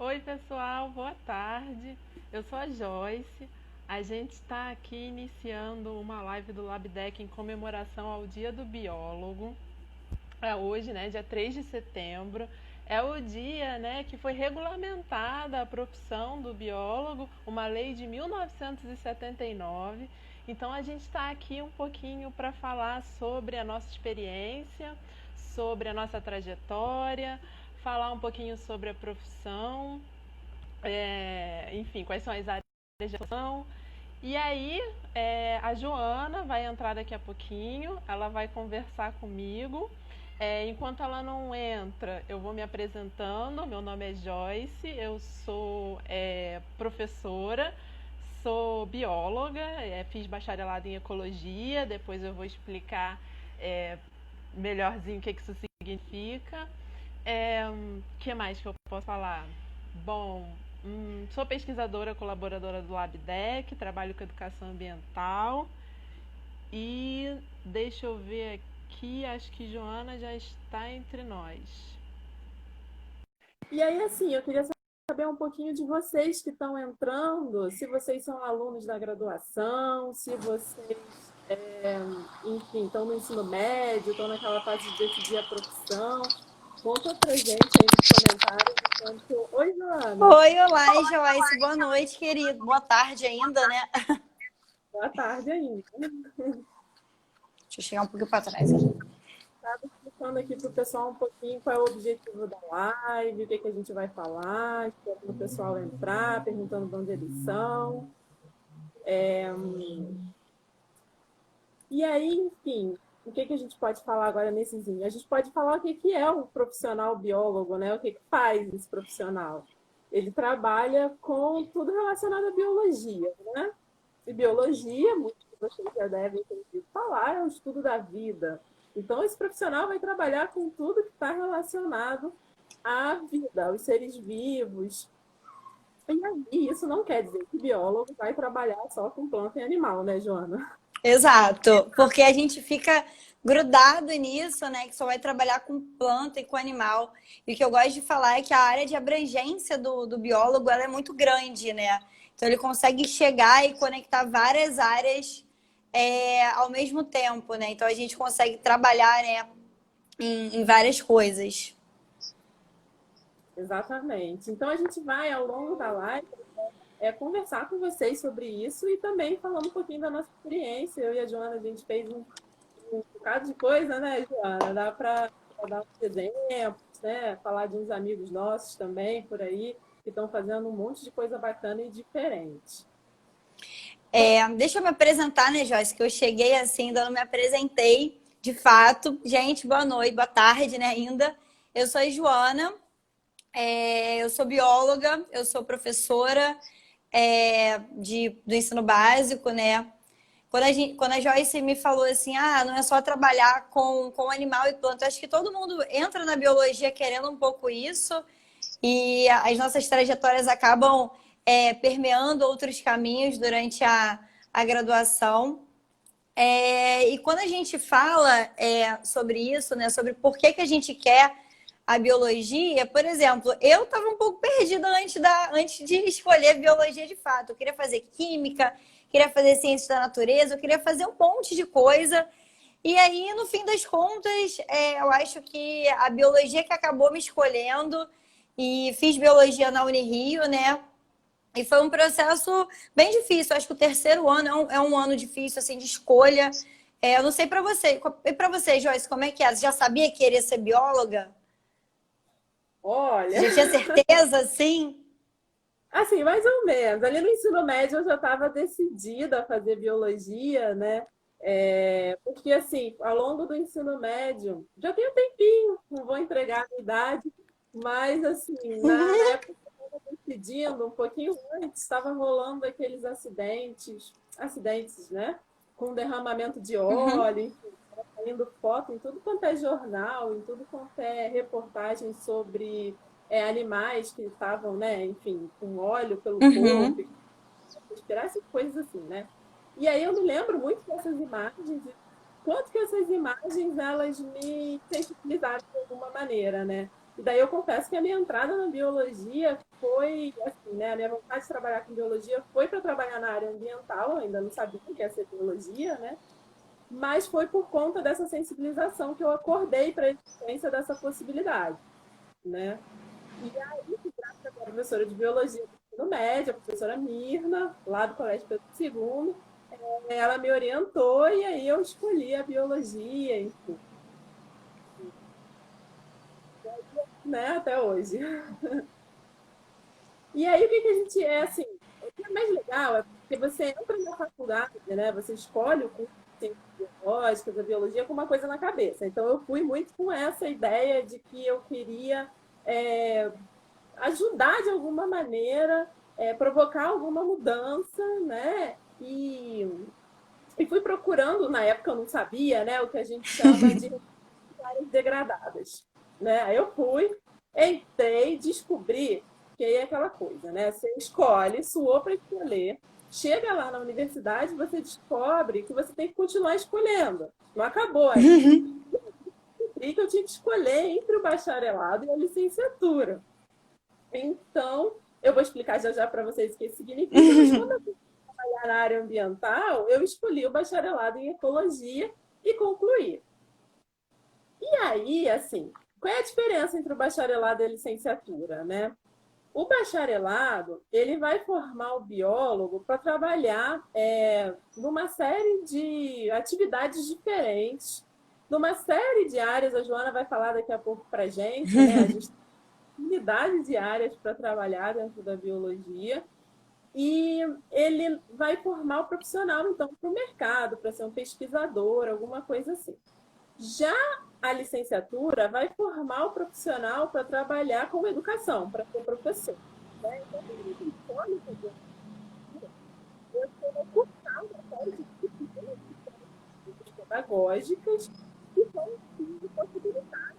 Oi, pessoal, boa tarde. Eu sou a Joyce. A gente está aqui iniciando uma live do LabDeck em comemoração ao Dia do Biólogo. É hoje, né, dia 3 de setembro. É o dia, né, que foi regulamentada a profissão do biólogo, uma lei de 1979. Então a gente está aqui um pouquinho para falar sobre a nossa experiência, sobre a nossa trajetória, falar um pouquinho sobre a profissão, enfim, quais são as áreas de atuação. E aí, a Joana vai entrar daqui a pouquinho, ela vai conversar comigo. Enquanto ela não entra, eu vou me apresentando. Meu nome é Joyce, eu sou professora, sou bióloga, fiz bacharelado em ecologia, depois eu vou explicar melhorzinho o que isso significa. Que mais que eu posso falar? Bom, sou pesquisadora colaboradora do LabDeck, trabalho com educação ambiental e deixa eu ver aqui, acho que Joana já está entre nós. E aí, assim, eu queria saber um pouquinho de vocês que estão entrando, se vocês são alunos da graduação, se vocês, enfim, estão no ensino médio, estão naquela fase de decidir a profissão. Conta pra gente aí nos comentários enquanto... Oi, Joana. Oi, olá, Joyce. Boa noite, querido. Boa tarde ainda, né? Boa tarde ainda. Deixa eu chegar um pouquinho para trás aqui. Estava explicando aqui para o pessoal um pouquinho qual é o objetivo da live, o que, que a gente vai falar, esperando o pessoal entrar, perguntando de onde eles são. E aí, enfim, o que, que a gente pode falar agora nessezinho? A gente pode falar o que, que é um profissional biólogo, né? O que, que faz esse profissional? Ele trabalha com tudo relacionado à biologia, né? E biologia, muitos de vocês já devem ter ouvido falar, é o estudo da vida. Então, esse profissional vai trabalhar com tudo que está relacionado à vida, aos seres vivos. E aí, isso não quer dizer que biólogo vai trabalhar só com planta e animal, né, Joana? Exato, porque a gente fica grudado nisso, né? Que só vai trabalhar com planta e com animal. E o que eu gosto de falar é que a área de abrangência do biólogo ela é muito grande, né? Então ele consegue chegar e conectar várias áreas ao mesmo tempo, né? Então a gente consegue trabalhar, né, em várias coisas. Exatamente. Então, a gente vai, ao longo da live, conversar com vocês sobre isso e também falando um pouquinho da nossa experiência. Eu e a Joana, a gente fez um bocado de coisa, né, Joana? Dá para dar uns exemplos, né? Falar de uns amigos nossos também por aí, que estão fazendo um monte de coisa bacana e diferente. Deixa eu me apresentar, né, Joyce? Que eu cheguei assim, ainda não me apresentei de fato. Gente, boa noite, boa tarde, né, ainda. Eu sou a Joana, eu sou bióloga, eu sou professora do ensino básico, né? Quando a Joyce me falou assim, não é só trabalhar com animal e planta, acho que todo mundo entra na biologia querendo um pouco isso, e as nossas trajetórias acabam permeando outros caminhos durante a graduação. E quando a gente fala sobre isso, né, sobre por que a gente quer a biologia, por exemplo, eu estava um pouco perdida antes de escolher biologia de fato. Eu queria fazer química, queria fazer ciências da natureza, eu queria fazer um monte de coisa. E aí, no fim das contas, eu acho que a biologia que acabou me escolhendo, e fiz biologia na Unirio, né? E foi um processo bem difícil. Acho que o terceiro ano é um ano difícil, assim, de escolha. Eu não sei para você. E para você, Joyce, como é que é? Você já sabia que queria ser bióloga? Olha, Você já tinha certeza, sim? assim, mais ou menos. Ali no ensino médio eu já estava decidida a fazer biologia, né? Porque, assim, ao longo do ensino médio, já tem um tempinho, não vou entregar a minha idade, mas, assim, na época que eu estava decidindo, um pouquinho antes, estava rolando aqueles acidentes, né? Com derramamento de Uhum. óleo, enfim, tava saindo foto em tudo quanto é jornal, em tudo quanto é reportagem sobre animais que estavam, né, enfim, com óleo pelo corpo, Uhum. respirar essas coisas assim, né? E aí eu me lembro muito dessas imagens, e quanto que essas imagens elas me sensibilizaram de alguma maneira, né? E daí eu confesso que a minha entrada na biologia foi, assim, né? A minha vontade de trabalhar com biologia foi para trabalhar na área ambiental, eu ainda não sabia o que ia ser biologia, né? Mas foi por conta dessa sensibilização que eu acordei para a existência dessa possibilidade, né? E aí, graças à professora de biologia do ensino médio, a professora Mirna, lá do Colégio Pedro II, ela me orientou e aí eu escolhi a biologia, enfim, né, até hoje. E aí o que a gente é assim, o que é mais legal é porque você entra na faculdade, né, você escolhe o curso de ciências biológicas, a biologia com uma coisa na cabeça. Então eu fui muito com essa ideia de que eu queria ajudar de alguma maneira, provocar alguma mudança, né? E fui procurando, na época eu não sabia, né, o que a gente chama de áreas degradadas, né? Aí eu fui, entrei, descobri que aí é aquela coisa, né? Você escolhe, suou para escolher, chega lá na universidade, você descobre que você tem que continuar escolhendo. Não acabou aí. E que eu tinha que escolher entre o bacharelado e a licenciatura. Então, eu vou explicar já já para vocês o que isso significa, mas quando eu fui trabalhar na área ambiental, eu escolhi o bacharelado em ecologia e concluí. E aí, assim, qual é a diferença entre o bacharelado e a licenciatura, né? O bacharelado, ele vai formar o biólogo para trabalhar numa série de atividades diferentes, numa série de áreas, a Joana vai falar daqui a pouco para a gente, né? A gente unidades de áreas para trabalhar dentro da biologia e ele vai formar o profissional, então, para o mercado, para ser um pesquisador, alguma coisa assim. Já a licenciatura vai formar o profissional para trabalhar com educação, para ser professor. Né? Então, eu vou cursar uma série de disciplinas pedagógicas que são de possibilidade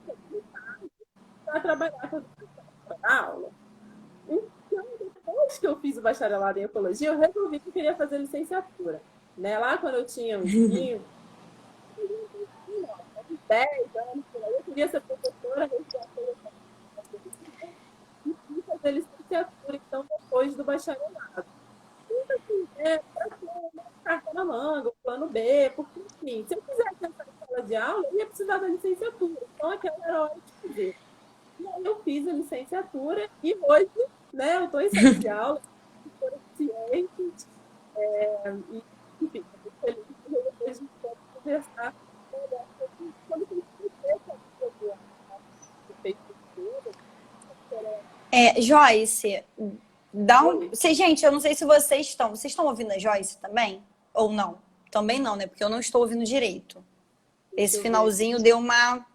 para trabalhar com educação, para dar aula. Então, depois que eu fiz o bacharelado em ecologia, eu resolvi que eu queria fazer licenciatura. Né? Lá quando eu tinha uns 10 anos, eu queria ser professora, e fui fazer licenciatura, então, depois do bacharelado. Então, assim, para ter uma carta na manga, um plano B, porque, enfim, se eu quisesse entrar em sala de aula, eu ia precisar da licenciatura. Então, aquela era a hora de fazer. E aí eu fiz a licenciatura e hoje, né, eu estou em sala de aula, por cientes, e, enfim, estou feliz que depois a gente pode conversar quando Joyce, dá um. Gente, eu não sei se vocês estão. Vocês estão ouvindo a Joyce também? Ou não? Também não, né? Porque eu não estou ouvindo direito. Esse finalzinho deu uma.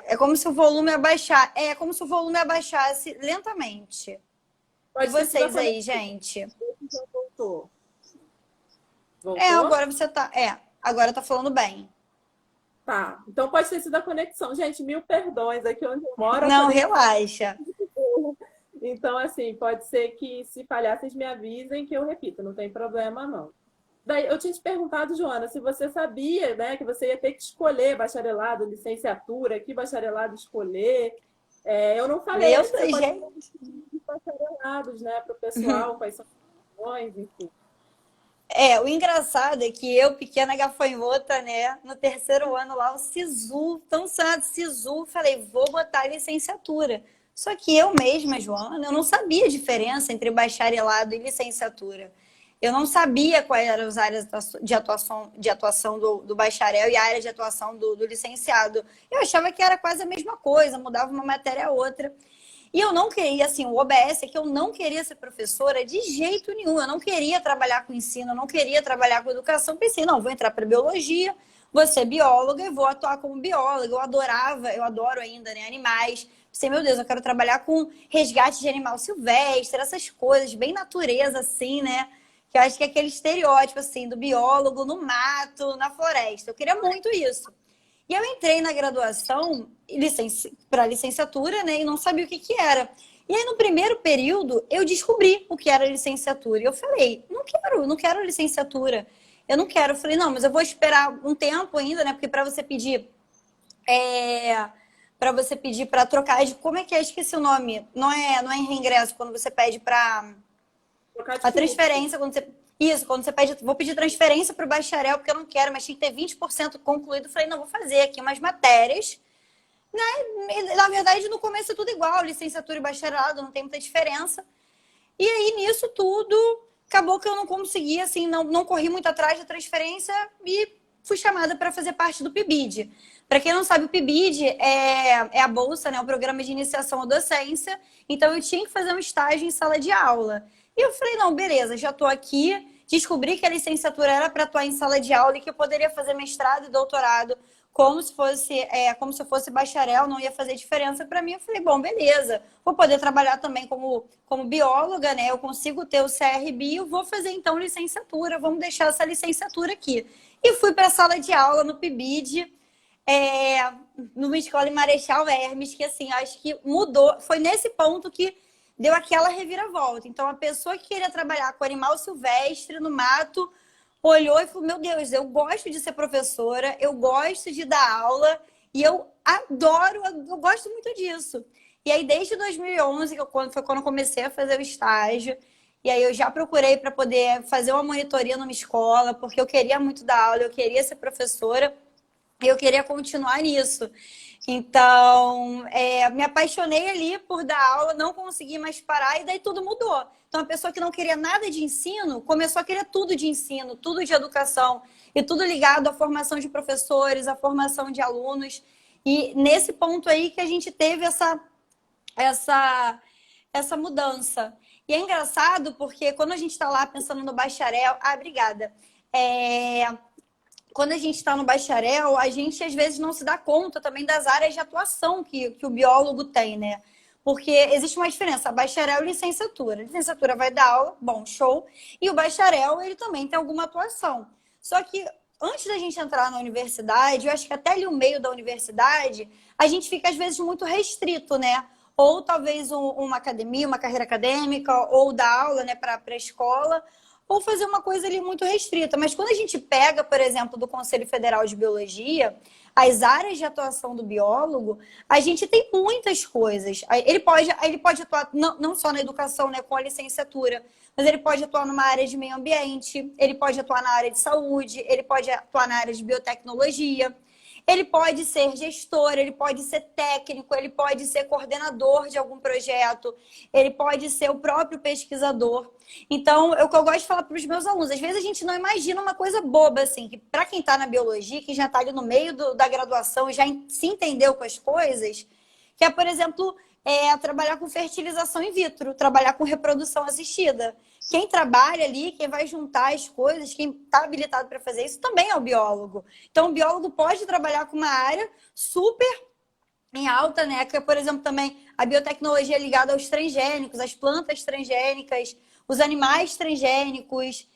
É como se o volume abaixar. É como se o volume abaixasse lentamente. E vocês aí, gente? Voltou. Agora você tá. Agora tá falando bem. Tá. Então pode ter sido a conexão. Gente, mil perdões aqui onde eu moro. Não, relaxa. Então, assim, pode ser que se falhar, vocês me avisem que eu repito, não tem problema, não. Daí, eu tinha te perguntado, Joana, se você sabia, né, que você ia ter que escolher bacharelado, licenciatura, que bacharelado escolher. Eu não falei. Meu Deus, gente. Bacharelados, né, para o pessoal, quais são as opções, enfim. O engraçado é que eu, pequena gafanhota, né, no terceiro ano lá, o SISU, tão sonhado SISU, falei, vou botar licenciatura. Só que eu mesma, Joana, eu não sabia a diferença entre bacharelado e licenciatura. Eu não sabia quais eram as áreas de atuação do bacharel e a área de atuação do licenciado. Eu achava que era quase a mesma coisa, mudava uma matéria a outra. E eu não queria, assim, o OBS é que eu não queria ser professora de jeito nenhum. Eu não queria trabalhar com ensino, eu não queria trabalhar com educação. Pensei, não, vou entrar para biologia, vou ser bióloga e vou atuar como bióloga. Eu adoro ainda, né, animais. Pensei, meu Deus, eu quero trabalhar com resgate de animal silvestre, essas coisas, bem natureza, assim, né? Que eu acho que é aquele estereótipo, assim, do biólogo no mato, na floresta. Eu queria muito isso. E eu entrei na graduação para licenciatura, né? E não sabia o que era. E aí, no primeiro período, eu descobri o que era licenciatura. E eu falei, não quero licenciatura. Eu não quero. Eu falei, não, mas eu vou esperar um tempo ainda, né? Porque para você pedir para você pedir para trocar de... Como é que é? Esqueci o nome. Não é em reingresso, quando você pede para... Trocar de A curso. transferência, quando você... Isso, quando você pede... Vou pedir transferência para o bacharel, porque eu não quero, mas tinha que ter 20% concluído. Eu falei, não, vou fazer aqui umas matérias. Na verdade, no começo é tudo igual, licenciatura e bacharelado, não tem muita diferença. E aí, nisso tudo, acabou que eu não consegui, assim, não corri muito atrás da transferência e fui chamada para fazer parte do PIBID. Para quem não sabe, o PIBID é a bolsa, né, o programa de iniciação à docência. Então, eu tinha que fazer um estágio em sala de aula. E eu falei, não, beleza, já estou aqui. Descobri que a licenciatura era para atuar em sala de aula e que eu poderia fazer mestrado e doutorado como se eu fosse bacharel, não ia fazer diferença para mim. Eu falei, bom, beleza, vou poder trabalhar também como bióloga, né? Eu consigo ter o CRB, vou fazer então licenciatura, vamos deixar essa licenciatura aqui. E fui para a sala de aula no PIBID, numa escola em Marechal Hermes, que assim, acho que mudou, foi nesse ponto que deu aquela reviravolta. Então, a pessoa que queria trabalhar com animal silvestre, no mato, olhou e falou, meu Deus, eu gosto de ser professora, eu gosto de dar aula e eu adoro, eu gosto muito disso. E aí, desde 2011, foi quando eu comecei a fazer o estágio, e aí eu já procurei para poder fazer uma monitoria numa escola, porque eu queria muito dar aula, eu queria ser professora e eu queria continuar nisso. Então, me apaixonei ali por dar aula, não consegui mais parar e daí tudo mudou. Então, a pessoa que não queria nada de ensino começou a querer tudo de ensino, tudo de educação e tudo ligado à formação de professores, à formação de alunos. E nesse ponto aí que a gente teve essa mudança. E é engraçado porque quando a gente está lá pensando no bacharel... Ah, obrigada. Quando a gente está no bacharel, a gente às vezes não se dá conta também das áreas de atuação que o biólogo tem, né? Porque existe uma diferença, bacharel e licenciatura. A licenciatura vai dar aula, bom, show. E o bacharel, ele também tem alguma atuação. Só que antes da gente entrar na universidade, eu acho que até ali o meio da universidade, a gente fica às vezes muito restrito, né? Ou talvez uma academia, uma carreira acadêmica, ou dar aula, né, para a escola, ou fazer uma coisa ali muito restrita. Mas quando a gente pega, por exemplo, do Conselho Federal de Biologia, as áreas de atuação do biólogo, a gente tem muitas coisas. Ele pode atuar não só na educação, né, com a licenciatura, mas ele pode atuar numa área de meio ambiente, ele pode atuar na área de saúde, ele pode atuar na área de biotecnologia. Ele pode ser gestor, ele pode ser técnico, ele pode ser coordenador de algum projeto, ele pode ser o próprio pesquisador. Então, é o que eu gosto de falar para os meus alunos. Às vezes a gente não imagina uma coisa boba, assim, que para quem está na biologia, que já está ali no meio da graduação e já se entendeu com as coisas, que é, por exemplo, trabalhar com fertilização in vitro, trabalhar com reprodução assistida. Quem trabalha ali, quem vai juntar as coisas, quem está habilitado para fazer isso, também é o biólogo. Então, o biólogo pode trabalhar com uma área super em alta, né? Que, por exemplo, também a biotecnologia ligada aos transgênicos, as plantas transgênicas, os animais transgênicos.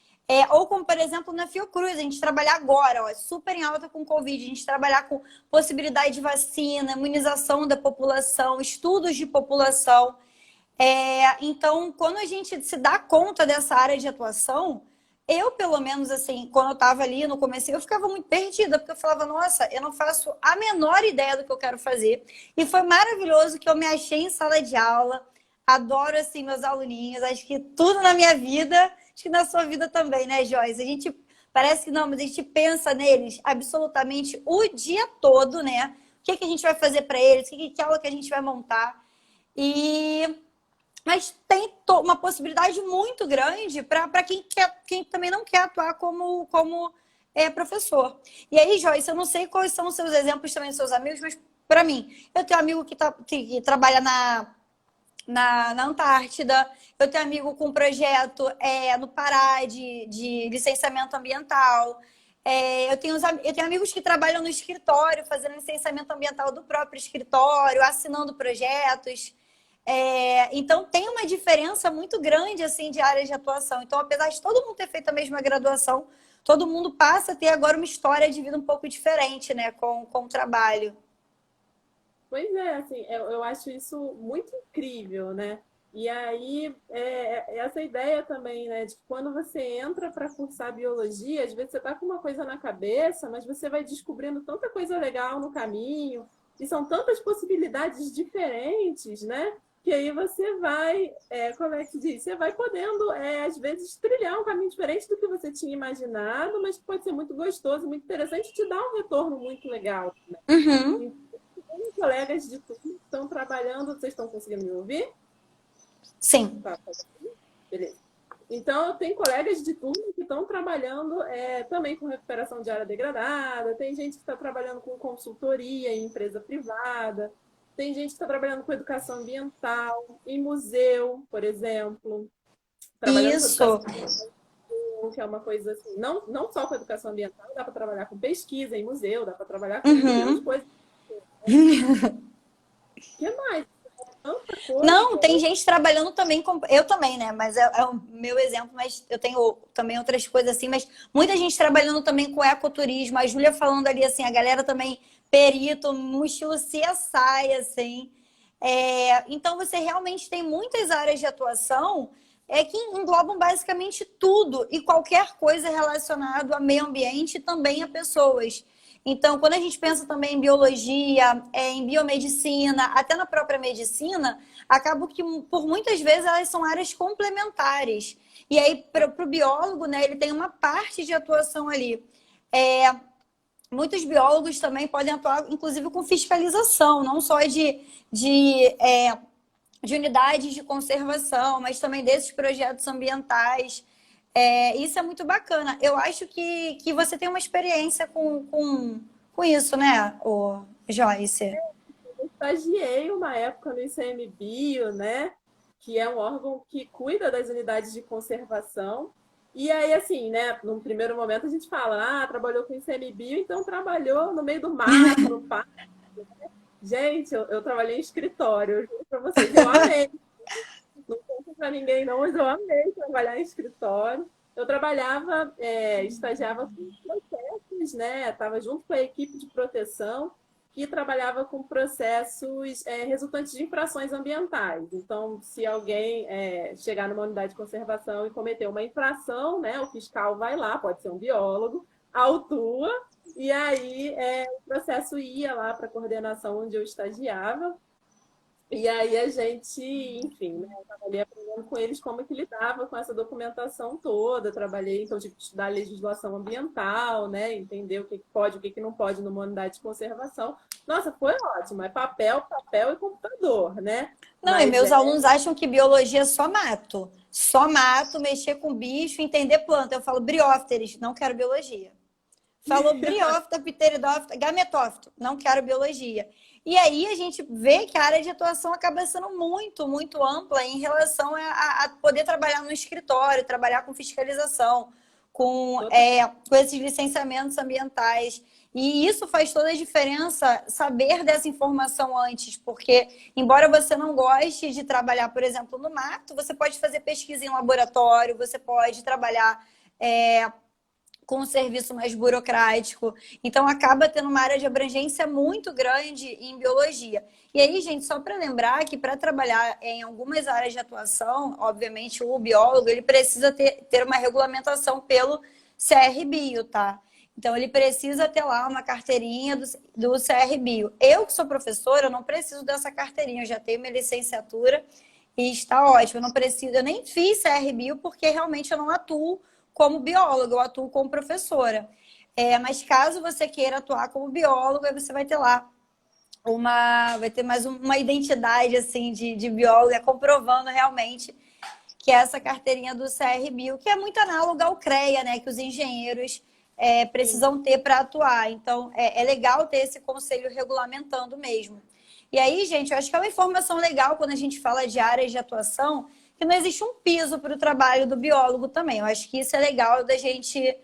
Ou como, por exemplo, na Fiocruz, a gente trabalhar agora, ó, super em alta com Covid, a gente trabalhar com possibilidade de vacina, imunização da população, estudos de população. Então, quando a gente se dá conta dessa área de atuação, eu, pelo menos, assim, quando eu estava ali no começo, eu ficava muito perdida, porque eu falava, nossa, eu não faço a menor ideia do que eu quero fazer. E foi maravilhoso que eu me achei em sala de aula, adoro, assim, meus aluninhos, acho que tudo na minha vida, acho que na sua vida também, né, Joyce? A gente, parece que não, mas a gente pensa neles absolutamente o dia todo, né? O que a gente vai fazer para eles, que aula que a gente vai montar. Mas tem uma possibilidade muito grande para quem também não quer atuar como professor. E aí, Joyce, eu não sei quais são os seus exemplos também dos seus amigos, mas para mim, eu tenho um amigo que trabalha na Antártida, eu tenho amigo com projeto no Pará de licenciamento ambiental. Eu tenho amigos que trabalham no escritório, fazendo licenciamento ambiental do próprio escritório, assinando projetos. Então, tem uma diferença muito grande assim, de áreas de atuação. Então, apesar de todo mundo ter feito a mesma graduação, todo mundo passa a ter agora uma história de vida um pouco diferente, né, com o trabalho. Pois é, assim, eu acho isso muito incrível, né? E aí, essa ideia também, né, de que quando você entra para cursar biologia, às vezes você está com uma coisa na cabeça, mas você vai descobrindo tanta coisa legal no caminho, E são tantas possibilidades diferentes, né? Que aí você vai, como é que diz? Você vai podendo, às vezes, trilhar um caminho diferente do que você tinha imaginado, mas que pode ser muito gostoso, muito interessante e te dá um retorno muito legal, né? Uhum. Então, colegas de turma que estão trabalhando, vocês estão conseguindo me ouvir? Sim. Tá, beleza. Então, eu tenho colegas de turma que estão trabalhando também com recuperação de área degradada, tem gente que está trabalhando com consultoria em empresa privada, tem gente que está trabalhando com educação ambiental, em museu, por exemplo, trabalhando com Isso. educação ambiental, que é uma coisa assim, não só com educação ambiental, dá para trabalhar com pesquisa em museu, dá para trabalhar com milhões de coisas. O que mais? Tanta coisa. Não, tem gente trabalhando também com... Eu também, né? Mas é o meu exemplo, mas eu tenho também outras coisas assim, mas muita gente trabalhando também com ecoturismo. A Júlia falando ali, assim, a galera também perito, no estilo CSI, assim. Então, você realmente tem muitas áreas de atuação que englobam basicamente tudo e qualquer coisa relacionada a meio ambiente e também a pessoas. Então, quando a gente pensa também em biologia, em biomedicina, até na própria medicina, acaba que, por muitas vezes, elas são áreas complementares. E aí, para o biólogo, né, ele tem uma parte de atuação ali. Muitos biólogos também podem atuar, inclusive, com fiscalização, não só de unidades de conservação, mas também desses projetos ambientais. Isso é muito bacana. Eu acho que você tem uma experiência com isso, né, Joyce? Eu estagiei uma época no ICMBio, né? Que é um órgão que cuida das unidades de conservação. E aí, assim, né? Num primeiro momento a gente fala, trabalhou com ICMBio, então trabalhou no meio do mato, no parque. Gente, eu trabalhei em escritório, eu juro pra vocês, eu amei. Não conto pra ninguém não, mas eu amei trabalhar em escritório. Eu trabalhava, estagiava com processos, né? Estava junto com a equipe de proteção que trabalhava com processos resultantes de infrações ambientais. Então, se alguém chegar numa unidade de conservação e cometer uma infração, né, o fiscal vai lá, pode ser um biólogo, autua, e aí o processo ia lá para a coordenação onde eu estagiava. E aí a gente, enfim, né, eu trabalhei aprendendo com eles como que lidava com essa documentação toda. Trabalhei, então, tive que estudar a legislação ambiental, né, entender o que pode, o que não pode numa unidade de conservação. Nossa, foi ótimo. É papel, papel e computador, né? Não, Mas e meus alunos acham que biologia é só mato. Só mato, mexer com bicho, entender planta. Eu falo briófteres, não quero biologia. Falou briófita, pteridófita, gametófito, não quero biologia. E aí a gente vê que a área de atuação acaba sendo muito, muito ampla em relação a poder trabalhar no escritório, trabalhar com fiscalização, com esses licenciamentos ambientais. E isso faz toda a diferença, saber dessa informação antes, porque embora você não goste de trabalhar, por exemplo, no mato, você pode fazer pesquisa em laboratório, você pode trabalhar com um serviço mais burocrático. Então, acaba tendo uma área de abrangência muito grande em biologia. E aí, gente, só para lembrar que para trabalhar em algumas áreas de atuação, obviamente, o biólogo ele precisa ter uma regulamentação pelo CRBio, tá? Então, ele precisa ter lá uma carteirinha do CRBio. Eu, que sou professora, eu não preciso dessa carteirinha. Eu já tenho minha licenciatura e está ótimo. Eu nem fiz CRBio porque realmente eu não atuo como bióloga, eu atuo como professora. Mas caso você queira atuar como biólogo, aí você vai ter lá vai ter mais uma identidade assim de bióloga, comprovando realmente que é essa carteirinha do CRBio, que é muito análoga ao CREA, né? Que os engenheiros precisam ter para atuar. Então, é legal ter esse conselho regulamentando mesmo. E aí, gente, eu acho que é uma informação legal quando a gente fala de áreas de atuação, que não existe um piso para o trabalho do biólogo também. Eu acho que isso é legal da gente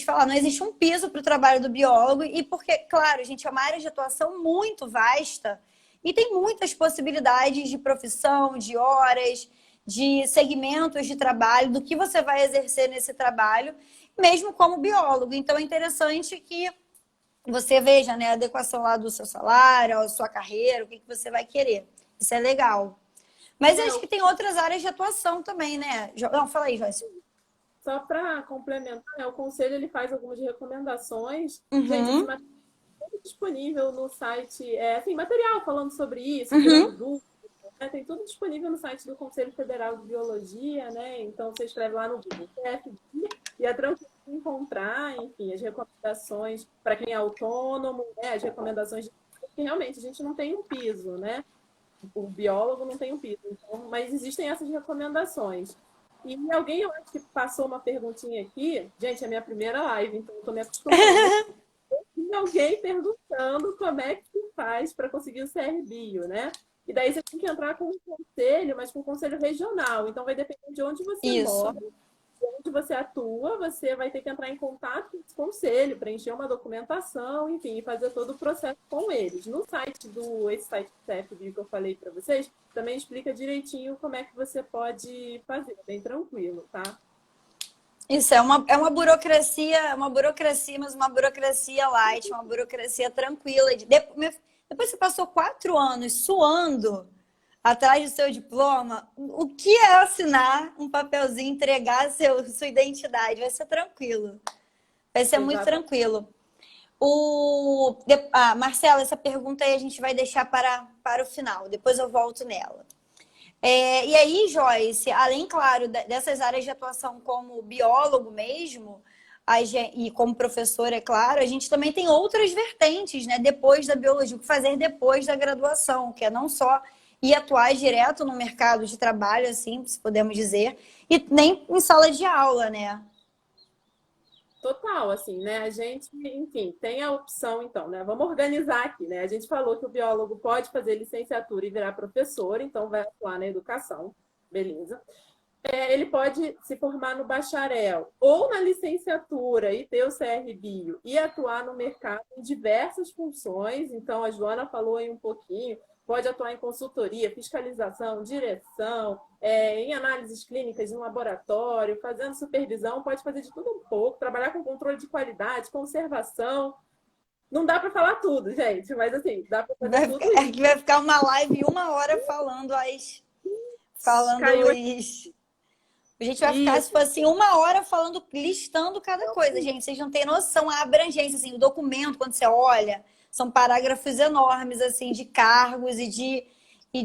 falar. Não existe um piso para o trabalho do biólogo e porque, claro, gente, é uma área de atuação muito vasta e tem muitas possibilidades de profissão, de horas, de segmentos de trabalho, do que você vai exercer nesse trabalho, mesmo como biólogo. Então, é interessante que você veja, né, a adequação lá do seu salário, a sua carreira, o que você vai querer. Isso é legal. Mas acho que tem outras áreas de atuação também, né? Não, fala aí, Joyce. Só para complementar, o conselho ele faz algumas recomendações. Uhum. Gente, esse material é disponível no site, assim, material falando sobre isso, Uhum. dúvidas, né? Tem tudo disponível no site do Conselho Federal de Biologia, né? Então você escreve lá no Google CFB e é tranquilo de encontrar, enfim, as recomendações para quem é autônomo, né? As recomendações, porque realmente a gente não tem um piso, né? O biólogo não tem um piso, então, mas existem essas recomendações. E alguém, eu acho que passou uma perguntinha aqui, gente, é a minha primeira live, então eu estou me acostumando. E alguém perguntando como é que se faz para conseguir o CRBio, né? E daí você tem que entrar com um conselho, mas com um conselho regional. Então vai depender de onde você Isso. mora, onde você atua, você vai ter que entrar em contato com esse conselho, preencher uma documentação, enfim, e fazer todo o processo com eles. No site esse site do CFB que eu falei para vocês, também explica direitinho como é que você pode fazer, bem tranquilo, tá? Isso é uma burocracia, mas uma burocracia light, uma burocracia tranquila. Depois você passou 4 anos suando atrás do seu diploma, o que é assinar um papelzinho, entregar sua identidade? Vai ser tranquilo. Vai ser muito Exato. tranquilo. Marcela, essa pergunta aí a gente vai deixar para o final. Depois eu volto nela. E aí, Joyce, além, claro, dessas áreas de atuação como biólogo mesmo, e como professora, é claro, a gente também tem outras vertentes, né? Depois da biologia, o que fazer depois da graduação, que é não só ir atuar direto no mercado de trabalho, assim, se podemos dizer, e nem em sala de aula, né? Total, assim, né? A gente, enfim, tem a opção, então, né? Vamos organizar aqui, né? A gente falou que o biólogo pode fazer licenciatura e virar professor, então vai atuar na educação, beleza? Ele pode se formar no bacharel ou na licenciatura e ter o CRBio e atuar no mercado em diversas funções. Então, a Joana falou aí um pouquinho, pode atuar em consultoria, fiscalização, direção, em análises clínicas em um laboratório, fazendo supervisão, pode fazer de tudo um pouco, trabalhar com controle de qualidade, conservação. Não dá para falar tudo, gente, mas assim, dá para fazer tudo isso. Vai ficar uma live 1 hora falando Caiu os. A gente vai ficar, se isso. fosse assim, 1 hora falando, listando cada coisa, gente. Vocês não têm noção a abrangência, assim, o documento, quando você olha, são parágrafos enormes, assim, de cargos e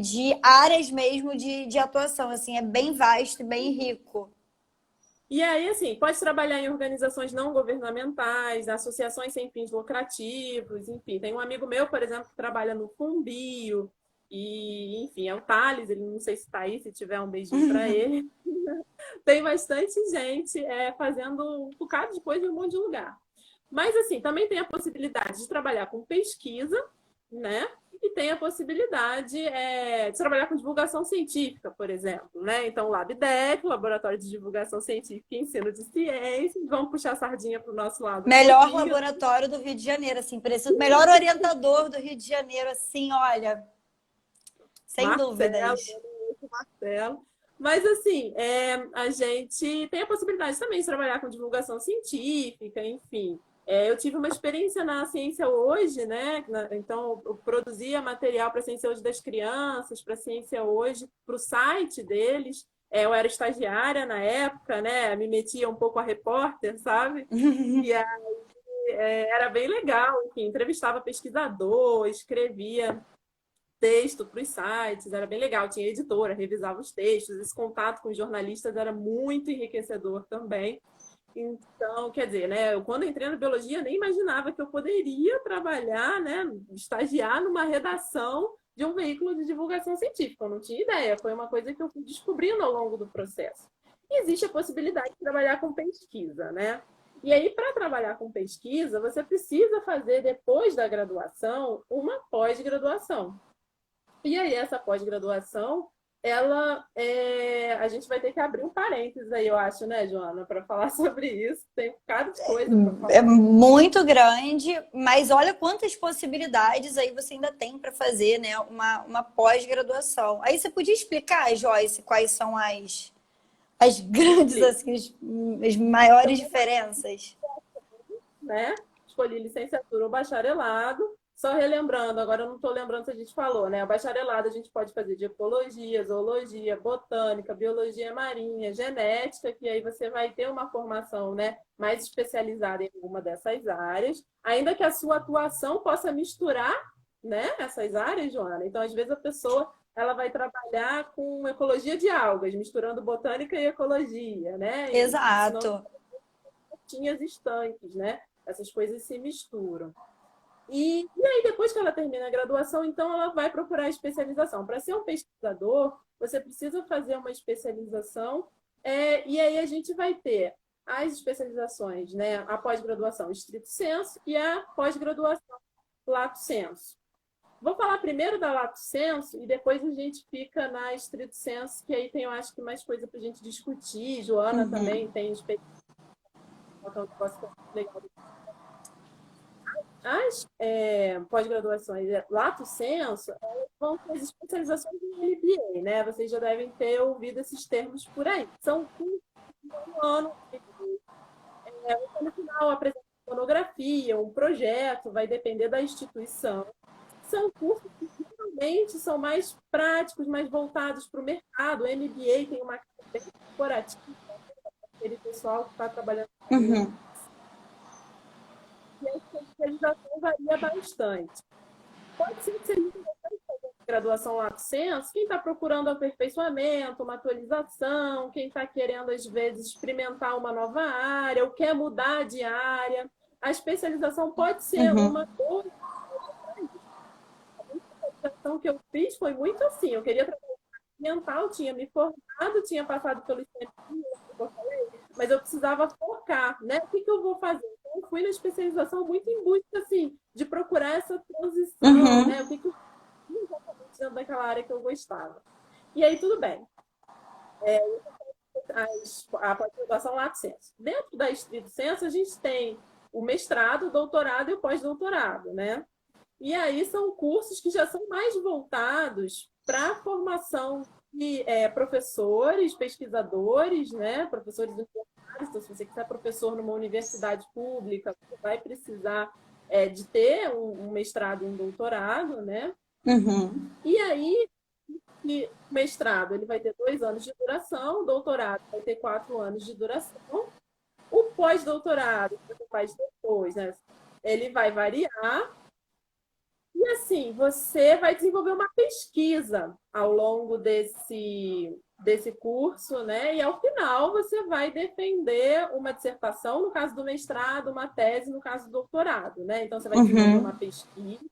de áreas mesmo de atuação, assim, é bem vasto e bem rico. E aí, assim, pode trabalhar em organizações não governamentais, associações sem fins lucrativos, enfim. Tem um amigo meu, por exemplo, que trabalha no Fumbio, e, enfim, é o Thales, ele não sei se está aí, se tiver um beijinho para ele. Tem bastante gente fazendo um bocado de coisa em um monte de lugar. Mas, assim, também tem a possibilidade de trabalhar com pesquisa, né? E tem a possibilidade de trabalhar com divulgação científica, por exemplo, né? Então, o LabDec, Laboratório de Divulgação Científica e Ensino de Ciências, vamos puxar a sardinha para o nosso lado. Melhor laboratório do Rio de Janeiro, assim, melhor orientador do Rio de Janeiro, assim, olha, sem Marcelo, dúvidas. Marcelo. Mas, assim, a gente tem a possibilidade também de trabalhar com divulgação científica, enfim. Eu tive uma experiência na Ciência Hoje, né? Então, eu produzia material para a Ciência Hoje das crianças, para a Ciência Hoje, para o site deles. Eu era estagiária na época, né? Me metia um pouco a repórter, sabe? E aí, era bem legal, enfim, entrevistava pesquisador, escrevia texto para os sites, era bem legal, tinha editora, revisava os textos, esse contato com os jornalistas era muito enriquecedor também. Então, quer dizer, né, quando eu entrei na biologia, nem imaginava que eu poderia trabalhar, né, estagiar numa redação de um veículo de divulgação científica. Eu não tinha ideia, foi uma coisa que eu fui descobrindo ao longo do processo. E existe a possibilidade de trabalhar com pesquisa, né? E aí, para trabalhar com pesquisa, você precisa fazer, depois da graduação, uma pós-graduação. E aí, essa pós-graduação, a gente vai ter que abrir um parênteses aí, eu acho, né, Joana, para falar sobre isso. Tem um bocado de coisa para falar. É muito grande, mas olha quantas possibilidades aí você ainda tem para fazer, né, uma pós-graduação. Aí você podia explicar, Joyce, quais são as grandes, assim, as maiores diferenças? Né? Escolhi licenciatura ou bacharelado. Só relembrando, agora eu não estou lembrando se a gente falou, né? O bacharelado a gente pode fazer de ecologia, zoologia, botânica, biologia marinha, genética, que aí você vai ter uma formação, né, mais especializada em uma dessas áreas, ainda que a sua atuação possa misturar, né, essas áreas, Joana. Então, às vezes, a pessoa ela vai trabalhar com ecologia de algas, misturando botânica e ecologia, né? E Exato. tinhas estanques, né? Essas coisas se misturam. E aí, depois que ela termina a graduação, então ela vai procurar especialização. Para ser um pesquisador, você precisa fazer uma especialização, e aí a gente vai ter as especializações, né? A pós-graduação estrito sensu e a pós-graduação lato sensu. Vou falar primeiro da lato sensu e depois a gente fica na estrito sensu, que aí tem, eu acho que, mais coisa para a gente discutir. Joana também tem experiência. Legal. As pós-graduações lato sensu vão ter as especializações em MBA, né? Vocês já devem ter ouvido esses termos por aí. São cursos de um ano. No final, apresenta uma monografia, um projeto, vai depender da instituição. São cursos que geralmente são mais práticos, mais voltados para o mercado. O MBA tem uma carga bem corporativa, aquele pessoal que está trabalhando. E a especialização varia bastante. Pode ser que seja interessante fazer graduação lato sensu, quem está procurando aperfeiçoamento, uma atualização, quem está querendo, às vezes, experimentar uma nova área ou quer mudar de área. A especialização pode ser uma boa. A especialização que eu fiz foi muito assim. Eu queria trabalhar ambiental, tinha me formado, tinha passado pelo ICMS, mas eu precisava focar, né? O que eu vou fazer? Então, eu fui na especialização muito em busca, assim, de procurar essa transição, né? O que eu exatamente dentro daquela área que eu gostava. E aí, tudo bem. A pós-graduação lato sensu. Dentro da estrito sensu, a gente tem o mestrado, o doutorado e o pós-doutorado, né? E aí são cursos que já são mais voltados para a formação de professores, pesquisadores, né? Professores universitários. Então, se você quiser professor numa universidade pública, você vai precisar de ter um mestrado e um doutorado, né? E aí, o mestrado ele vai ter 2 anos de duração, o doutorado vai ter 4 anos de duração. O pós-doutorado, que você faz depois, né? Ele vai variar. E assim, você vai desenvolver uma pesquisa ao longo desse curso, né? E ao final você vai defender uma dissertação, no caso do mestrado, uma tese, no caso do doutorado, né? Então você vai desenvolver uma pesquisa,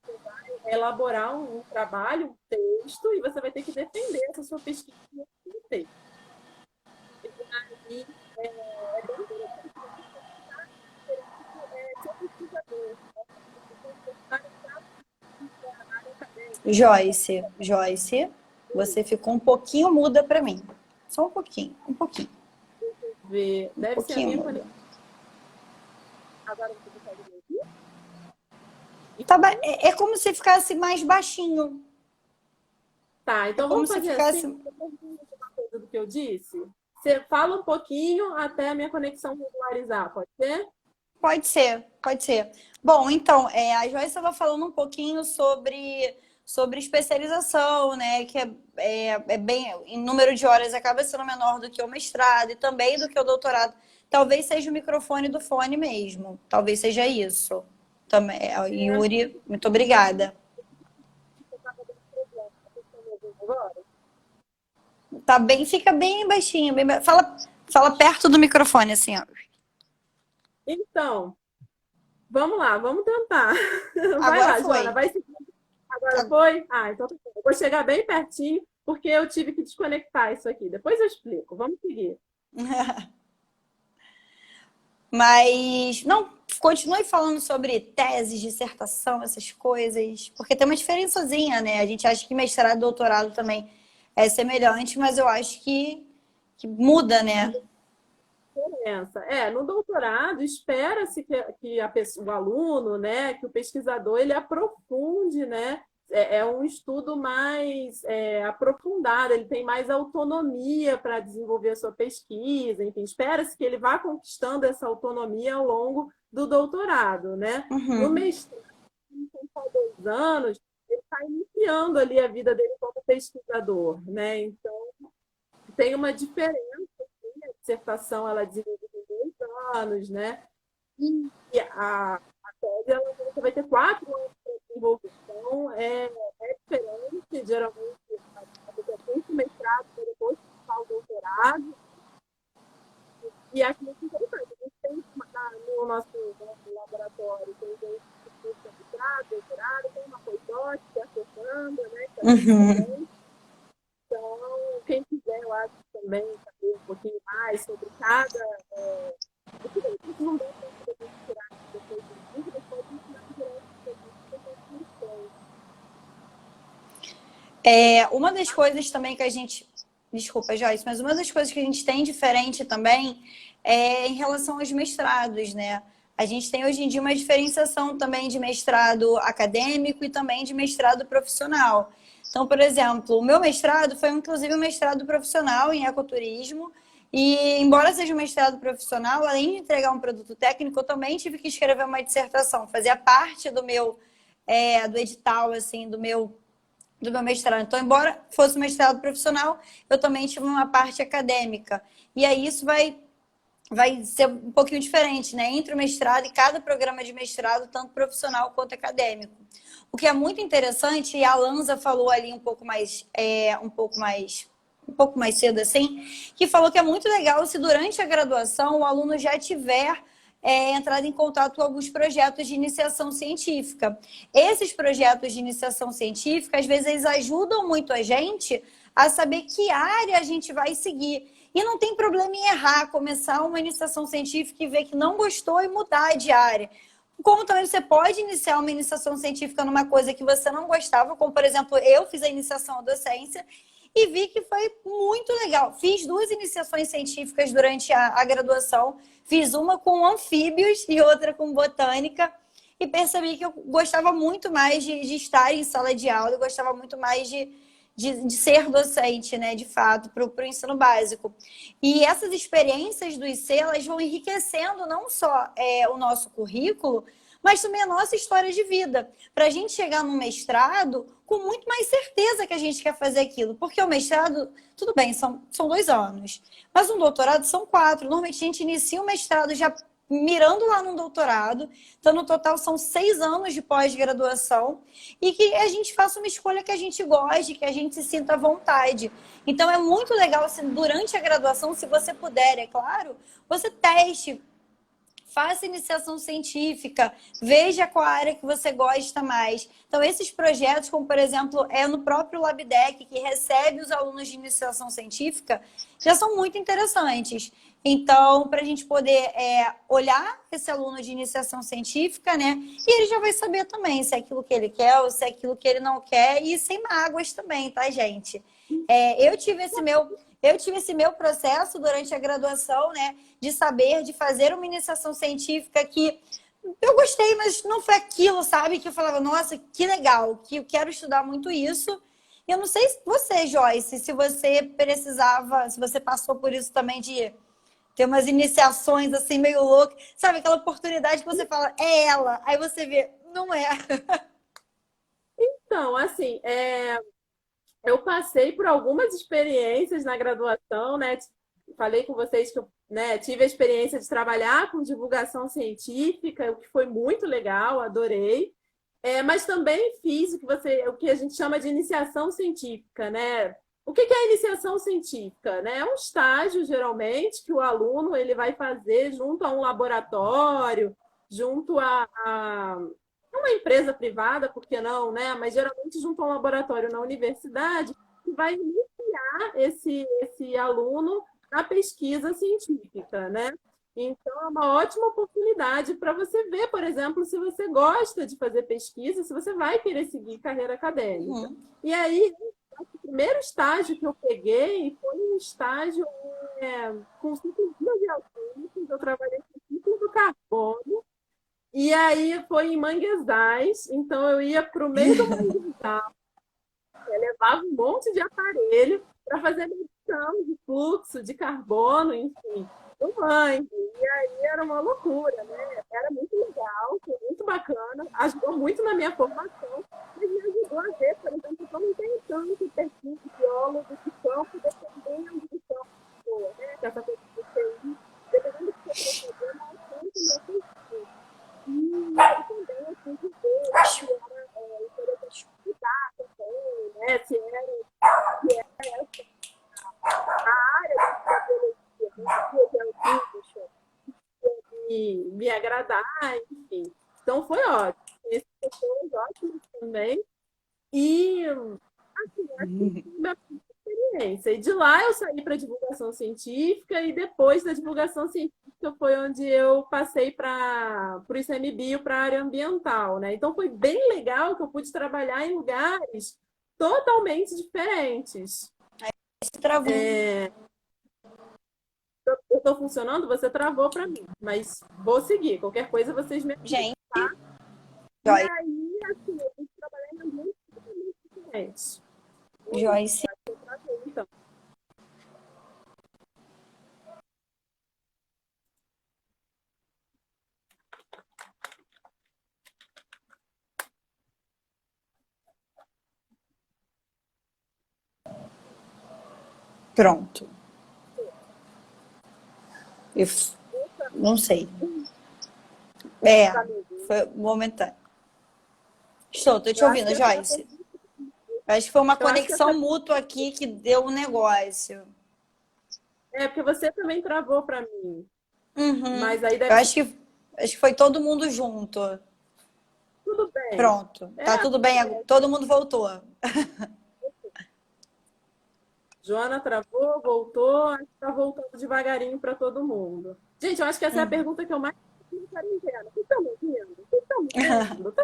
você vai elaborar um trabalho, um texto, e você vai ter que defender essa sua pesquisa no texto. E aí, é bem interessante ser pesquisador. Joyce, você ficou um pouquinho muda para mim. Só um pouquinho. Deve ser a minha conexão. Agora você consegue me ouvir? Tá, é como se ficasse mais baixinho. Tá, então vamos fazer assim. Do que eu disse? Você fala um pouquinho até a minha conexão regularizar, pode ser? Pode ser. Bom, então, a Joyce estava falando um pouquinho sobre especialização, né? Que é bem, em número de horas acaba sendo menor do que o mestrado e também do que o doutorado. Talvez seja o microfone do fone mesmo. Talvez seja isso. Também, Yuri, muito obrigada. Tá bem, fica bem baixinho. Fala perto do microfone, assim, ó. Então, vamos lá, vamos tentar. Vai Agora lá, foi. Joana, vai seguir. Agora foi? Então eu vou chegar bem pertinho, porque eu tive que desconectar isso aqui. Depois eu explico. Vamos seguir. Mas, não, continue falando sobre teses, dissertação, essas coisas, porque tem uma diferençazinha, né? A gente acha que mestrado e doutorado também é semelhante, mas eu acho que muda, né? Diferença. No doutorado, espera-se que o aluno, né, que o pesquisador, ele aprofunde, né? É um estudo mais aprofundado, ele tem mais autonomia para desenvolver a sua pesquisa, enfim, espera-se que ele vá conquistando essa autonomia ao longo do doutorado, né? No mestrado, só 2 anos, ele está iniciando ali a vida dele como pesquisador, né? Então, tem uma diferença, assim, a dissertação ela é desenvolvida em 2 anos, né? E a tese ela, você vai ter 4 anos para desenvolver. Então, é diferente, geralmente, a pessoa tem esse mestrado para depois começar o doutorado. E acho muito interessante. A gente tem no nosso laboratório, tem gente que cursa mestrado, doutorado, tem uma pós-doc que é a Fernanda, né? Que é Uhum. então, quem quiser, eu acho também saber um pouquinho mais sobre cada. O que a gente não dá para tirar depois do livro, pode ensinar direto para a gente. Uma das coisas também que a gente. Desculpa, Joyce, mas uma das coisas que a gente tem diferente também é em relação aos mestrados, né? A gente tem hoje em dia uma diferenciação também de mestrado acadêmico e também de mestrado profissional. Então, por exemplo, o meu mestrado foi inclusive um mestrado profissional em ecoturismo. E, embora seja um mestrado profissional, além de entregar um produto técnico, eu também tive que escrever uma dissertação. Fazia parte do meu, do edital, assim, do meu mestrado. Então, embora fosse um mestrado profissional, eu também tive uma parte acadêmica. E aí isso vai ser um pouquinho diferente, né? Entre o mestrado e cada programa de mestrado, tanto profissional quanto acadêmico. O que é muito interessante, e a Lanza falou ali um pouco mais cedo, assim, que falou que é muito legal se durante a graduação o aluno já tiver entrado em contato com alguns projetos de iniciação científica. Esses projetos de iniciação científica, às vezes, eles ajudam muito a gente a saber que área a gente vai seguir. E não tem problema em errar, começar uma iniciação científica e ver que não gostou e mudar de área. Como também você pode iniciar uma iniciação científica numa coisa que você não gostava, como, por exemplo, eu fiz a iniciação à docência e vi que foi muito legal. Fiz 2 iniciações científicas durante a graduação. Fiz uma com anfíbios e outra com botânica. E percebi que eu gostava muito mais de estar em sala de aula. Eu gostava muito mais de ser docente, né, de fato, para o ensino básico. E essas experiências do IC, elas vão enriquecendo não só o nosso currículo, mas também a nossa história de vida. Para a gente chegar no mestrado com muito mais certeza que a gente quer fazer aquilo. Porque o mestrado, tudo bem, são 2 anos. Mas um doutorado são 4. Normalmente a gente inicia o mestrado já mirando lá no doutorado. Então, no total, são 6 anos de pós-graduação. E que a gente faça uma escolha que a gente goste, que a gente se sinta à vontade. Então, é muito legal, assim, durante a graduação, se você puder, é claro, você teste, faça iniciação científica, veja qual área que você gosta mais. Então, esses projetos, como por exemplo, no próprio LabDeck, que recebe os alunos de iniciação científica, já são muito interessantes. Então, para a gente poder olhar esse aluno de iniciação científica, né? E ele já vai saber também se é aquilo que ele quer ou se é aquilo que ele não quer, e sem mágoas também, tá, gente? Eu tive esse meu processo durante a graduação, né? De saber, de fazer uma iniciação científica que eu gostei, mas não foi aquilo, sabe? Que eu falava, nossa, que legal, que eu quero estudar muito isso. Eu não sei se você, Joyce, se você precisava, se você passou por isso também de ter umas iniciações assim meio loucas, sabe? Aquela oportunidade que você fala, é ela, aí você vê, não é. Então, assim, eu passei por algumas experiências na graduação, né? Falei com vocês que eu, né, tive a experiência de trabalhar com divulgação científica, o que foi muito legal, adorei. Mas também fiz o que a gente chama de iniciação científica, né? O que é a iniciação científica? Né? É um estágio, geralmente, que o aluno ele vai fazer junto a um laboratório, junto a uma empresa privada, por que não, né? Mas geralmente junto a um laboratório na universidade, que vai iniciar esse aluno na pesquisa científica, né? Então, é uma ótima oportunidade para você ver, por exemplo, se você gosta de fazer pesquisa, se você vai querer seguir carreira acadêmica. Uhum. E aí, o primeiro estágio que eu peguei foi um estágio com ciclos biogeoquímicos. Eu trabalhei com ciclo do carbono. E aí foi em manguezais. Então, eu ia para o meio do manguezal, levava um monte de aparelho para fazer medição de fluxo de carbono, enfim. do mangue. E aí era uma loucura, né? Era muito legal, foi muito bacana, ajudou muito na minha formação, mas me ajudou a ver, por exemplo, como tem tanto perfil de biólogo de campo dependendo do campo, né? Que essa coisa do TI, dependendo do que você está fazendo, é tanto meu perfil. E aí também eu fui ver se era interessante estudar também, né? Se era essa a área da biologia, que é o que me agradar, enfim. Então foi ótimo. Conheci pessoas ótimas também. E assim, acho que foi minha experiência. E de lá eu saí para divulgação científica e depois da divulgação científica foi onde eu passei para o ICMBio, para a área ambiental, né? Então foi bem legal que eu pude trabalhar em lugares totalmente diferentes. Se travou. Eu estou funcionando, você travou para mim, mas vou seguir. Qualquer coisa vocês me avisam, Gente, tá? E Joyce. aí, assim, eu tenho que trabalhar em ambientes totalmente diferentes. Joyce. Eu travei, então. Pronto. Eu não sei. Tá me ouvindo? Foi momentâneo. Estou te ouvindo, Joyce. Acho que foi uma conexão mútua aqui que deu um negócio. É, porque você também travou para mim. Uhum. Mas aí deve... Eu acho que foi todo mundo junto. Tudo bem. Pronto. Tá tudo bem. Todo mundo voltou. Joana travou, voltou, acho que tá voltando devagarinho para todo mundo. Gente, eu acho que essa é a pergunta que eu mais faço na quarentena. Vocês estão me ouvindo? Vocês estão me ouvindo?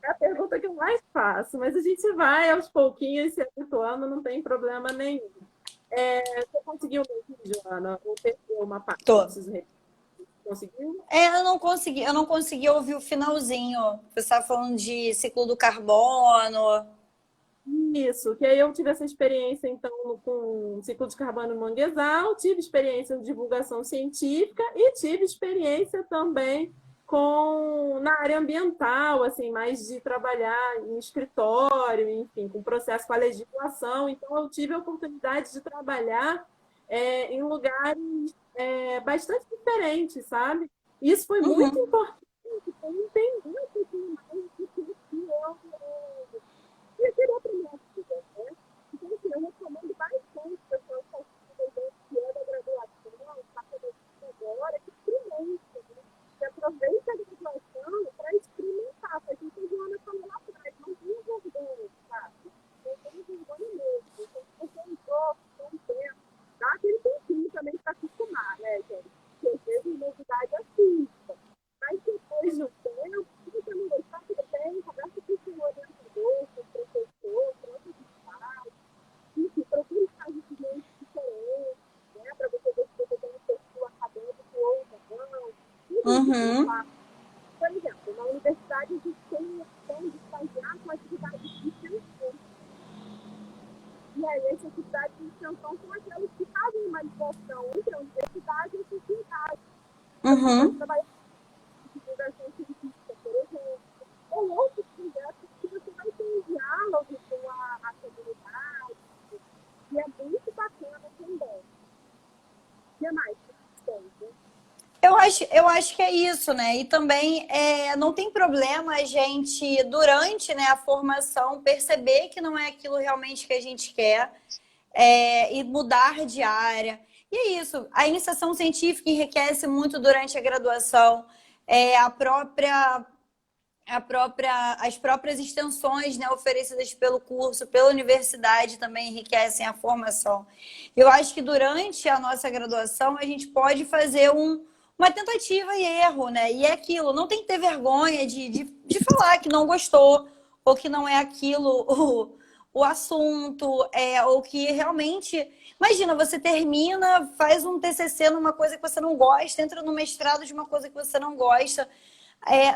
É a pergunta que eu mais faço, mas a gente vai aos pouquinhos se habituando, não tem problema nenhum. Você conseguiu me ouvir, Joana? Ou perdeu uma parte? Tô. Conseguiu? Eu não consegui ouvir o finalzinho. Você estava falando de ciclo do carbono. Isso, que aí eu tive essa experiência, então, com ciclo de carbono no manguezal, tive experiência em divulgação científica e tive experiência também na área ambiental, assim, mais de trabalhar em escritório, enfim, com processo com a legislação. Então, eu tive a oportunidade de trabalhar em lugares bastante diferentes, sabe? Isso foi muito importante para entender um pouquinho mais do que eu queria primeiro, né? Então, assim, eu recomendo bastante pessoas que é da graduação, está começando agora, que experimente, né? Que aproveite a graduação para experimentar. Foi aquilo que a Joana falou lá atrás, não tenha vergonha, sabe? Não tenha vergonha mesmo. Então, se você entrou, ficou um tempo, dá aquele tempinho também para acostumar, né, gente? Porque às vezes novidade assusta. Mas depois de um tempo, se você não gostar, tudo bem, conversa com o seu orientador, com o professor, troca de estágio, enfim, procure estágios diferentes, né, para você ver se você tem um perfil acadêmico ou não. Por exemplo, na universidade a gente tem a opção de estagiar com atividades de extensão. E aí, essas atividades de extensão são aquelas que fazem uma ligação entre a universidade e a sociedade. Você pode trabalhar com divulgação científica, por exemplo, ou outros projetos que você vai ter um diálogo com a comunidade, e é muito bacana também. O que mais que tem, né? Eu acho que é isso, né? E também não tem problema a gente, durante, né, a formação, perceber que não é aquilo realmente que a gente quer e mudar de área. E é isso. A iniciação científica enriquece muito durante a graduação. As próprias extensões, né, oferecidas pelo curso, pela universidade, também enriquecem a formação. Eu acho que durante a nossa graduação a gente pode fazer uma tentativa e erro, né? E é aquilo, não tem que ter vergonha de falar que não gostou, ou que não é aquilo o assunto, ou que realmente... Imagina, você termina, faz um TCC numa coisa que você não gosta, entra no mestrado de uma coisa que você não gosta.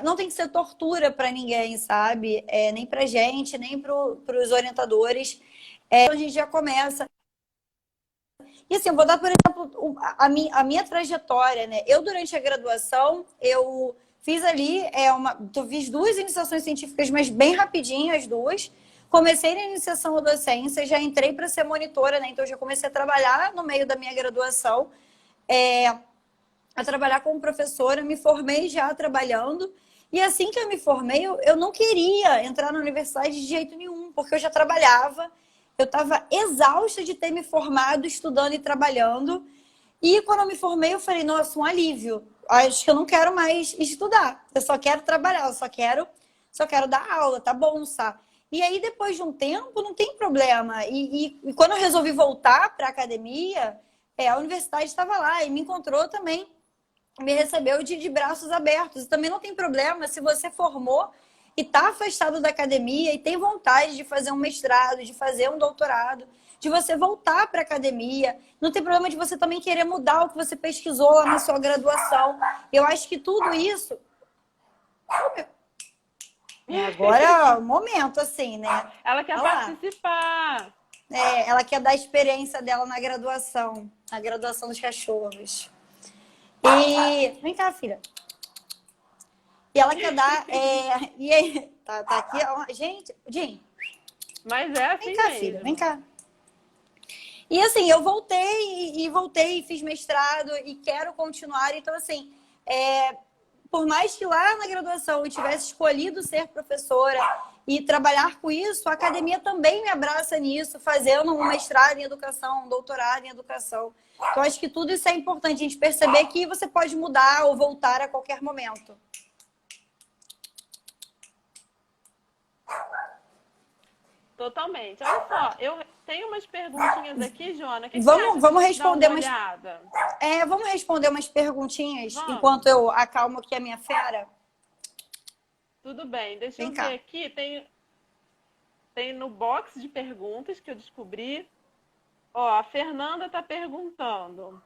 Não tem que ser tortura para ninguém, sabe? Nem para gente, nem para os orientadores. A gente já começa. E assim, eu vou dar, por exemplo, a minha trajetória, né? Eu, durante a graduação, eu fiz ali, eu fiz 2 iniciações científicas, mas bem rapidinho as 2. Comecei na iniciação à docência, já entrei para ser monitora, né? Então, já comecei a trabalhar no meio da minha graduação, a trabalhar como professora, me formei já trabalhando. E assim que eu me formei, eu não queria entrar na universidade de jeito nenhum, porque eu já trabalhava, eu estava exausta de ter me formado, estudando e trabalhando. E quando eu me formei, eu falei, nossa, um alívio. Acho que eu não quero mais estudar, eu só quero trabalhar, eu só quero dar aula, tá bom, sabe? E aí, depois de um tempo, não tem problema. E quando eu resolvi voltar para a academia, a universidade estava lá e me encontrou também, me recebeu de braços abertos. E também não tem problema se você formou e está afastado da academia e tem vontade de fazer um mestrado, de fazer um doutorado, de você voltar para a academia. Não tem problema de você também querer mudar o que você pesquisou lá na sua graduação. Eu acho que tudo isso... Agora é o momento, assim, né? Ela quer participar. Ela quer dar a experiência dela na graduação dos cachorros. E vem cá, filha. E ela quer dar... E aí, tá aqui, ó. Gente, Jim. Mas é assim vem cá, mesmo. Filha, vem cá. E assim, eu voltei, fiz mestrado e quero continuar. Então, assim, por mais que lá na graduação eu tivesse escolhido ser professora e trabalhar com isso, a academia também me abraça nisso, fazendo um mestrado em educação, um doutorado em educação. Então, acho que tudo isso é importante, a gente perceber que você pode mudar ou voltar a qualquer momento. Totalmente. Olha só, eu tenho umas perguntinhas aqui, Joana. Vamos responder umas... Vamos responder umas perguntinhas enquanto eu acalmo aqui a minha fera? Tudo bem. Deixa eu ver aqui. Tem no box de perguntas que eu descobri. Ó, a Fernanda está perguntando: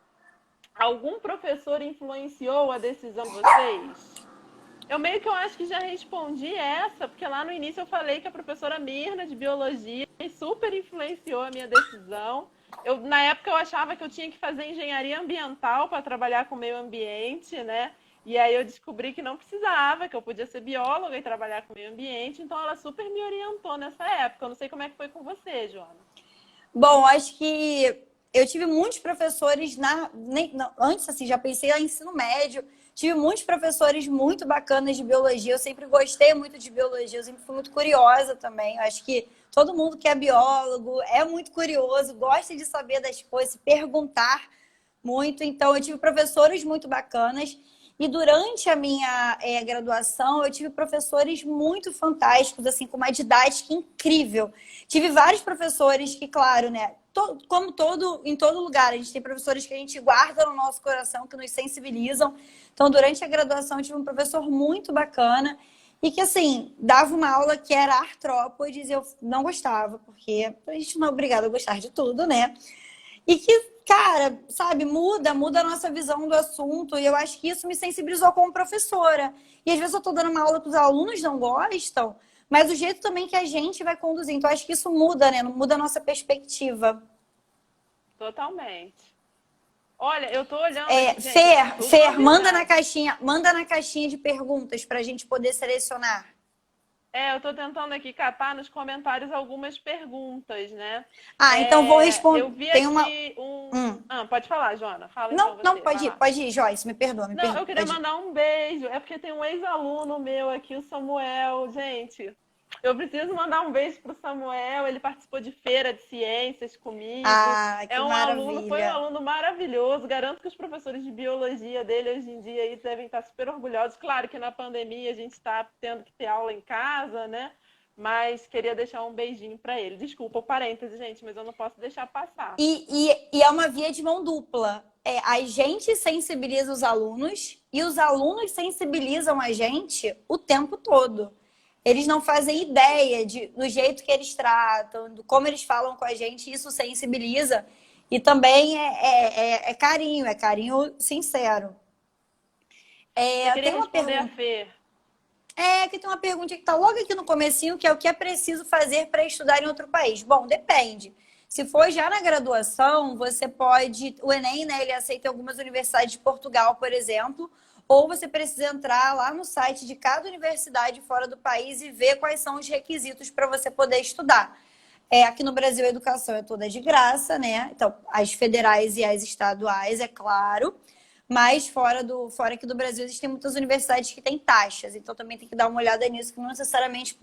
algum professor influenciou a decisão de vocês? Eu acho que já respondi essa, porque lá no início eu falei que a professora Mirna, de biologia, super influenciou a minha decisão. Na época eu achava que eu tinha que fazer engenharia ambiental para trabalhar com o meio ambiente, né? E aí eu descobri que não precisava, que eu podia ser bióloga e trabalhar com o meio ambiente. Então ela super me orientou nessa época. Eu não sei como é que foi com você, Joana. Bom, acho que eu tive muitos professores antes, assim, já pensei em ensino médio. Tive muitos professores muito bacanas de biologia. Eu sempre gostei muito de biologia. Eu sempre fui muito curiosa também. Eu acho que todo mundo que é biólogo é muito curioso, gosta de saber das coisas, perguntar muito. Então, eu tive professores muito bacanas. E durante a minha graduação, eu tive professores muito fantásticos, assim, com uma didática incrível. Tive vários professores que, claro, né, em todo lugar, a gente tem professores que a gente guarda no nosso coração, que nos sensibilizam. Então, durante a graduação, eu tive um professor muito bacana e que, assim, dava uma aula que era artrópodes e eu não gostava, porque a gente não é obrigado a gostar de tudo, né? E que, cara, sabe, muda a nossa visão do assunto. E eu acho que isso me sensibilizou como professora. E às vezes eu tô dando uma aula que os alunos não gostam, mas o jeito também que a gente vai conduzir. Então, eu acho que isso muda, né? Muda a nossa perspectiva. Totalmente. Olha, eu tô olhando... Fer, manda na caixinha de perguntas pra gente poder selecionar. Eu tô tentando aqui catar nos comentários algumas perguntas, né? Então vou responder. Eu vi aqui pode falar, Joana. Fala então você. Pode ir, Joyce, me perdoa. Eu queria mandar um beijo. É porque tem um ex-aluno meu aqui, o Samuel. Gente, eu preciso mandar um beijo pro Samuel. Ele participou de feira de ciências comigo. Que maravilha. Foi um aluno maravilhoso. Garanto que os professores de biologia dele hoje em dia aí devem estar super orgulhosos. Claro que na pandemia a gente está tendo que ter aula em casa, né? Mas queria deixar um beijinho para ele. Desculpa o parêntese, gente, mas eu não posso deixar passar. E é uma via de mão dupla. A gente sensibiliza os alunos e os alunos sensibilizam a gente o tempo todo. Eles não fazem ideia do jeito que eles tratam, do como eles falam com a gente, isso sensibiliza. E também é carinho sincero. Eu queria tem uma responder a Fer. Que tem uma pergunta que está logo aqui no comecinho, que é o que é preciso fazer para estudar em outro país. Bom, depende. Se for já na graduação, você pode... O Enem, né, ele aceita algumas universidades de Portugal, por exemplo, ou você precisa entrar lá no site de cada universidade fora do país e ver quais são os requisitos para você poder estudar. Aqui no Brasil a educação é toda de graça, né? Então, as federais e as estaduais, é claro, mas fora aqui do Brasil existem muitas universidades que têm taxas, então também tem que dar uma olhada nisso, que não necessariamente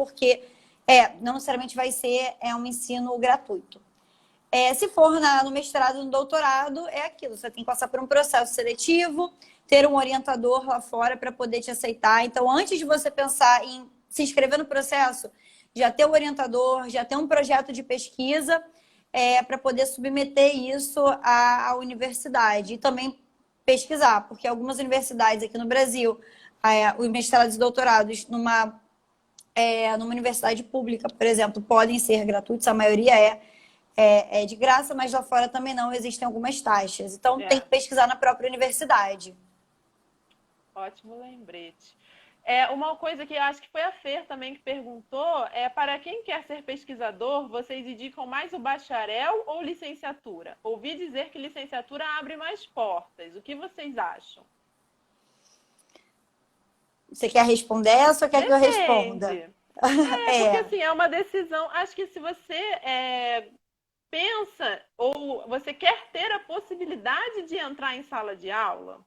não necessariamente vai ser um ensino gratuito. Se for no mestrado, no doutorado, é aquilo, você tem que passar por um processo seletivo, ter um orientador lá fora para poder te aceitar. Então, antes de você pensar em se inscrever no processo, já ter o orientador, já ter um projeto de pesquisa para poder submeter isso à universidade. E também pesquisar, porque algumas universidades aqui no Brasil, os mestrados e doutorados numa universidade pública, por exemplo, podem ser gratuitos, a maioria é de graça, mas lá fora também não, existem algumas taxas. Então, tem que pesquisar na própria universidade. Ótimo lembrete. Uma coisa que eu acho que foi a Fer também que perguntou para quem quer ser pesquisador, vocês indicam mais o bacharel ou licenciatura? Ouvi dizer que licenciatura abre mais portas. O que vocês acham? Você quer responder essa ou quer que eu Depende. responda? Porque assim, é uma decisão. Acho que se você pensa ou você quer ter a possibilidade de entrar em sala de aula,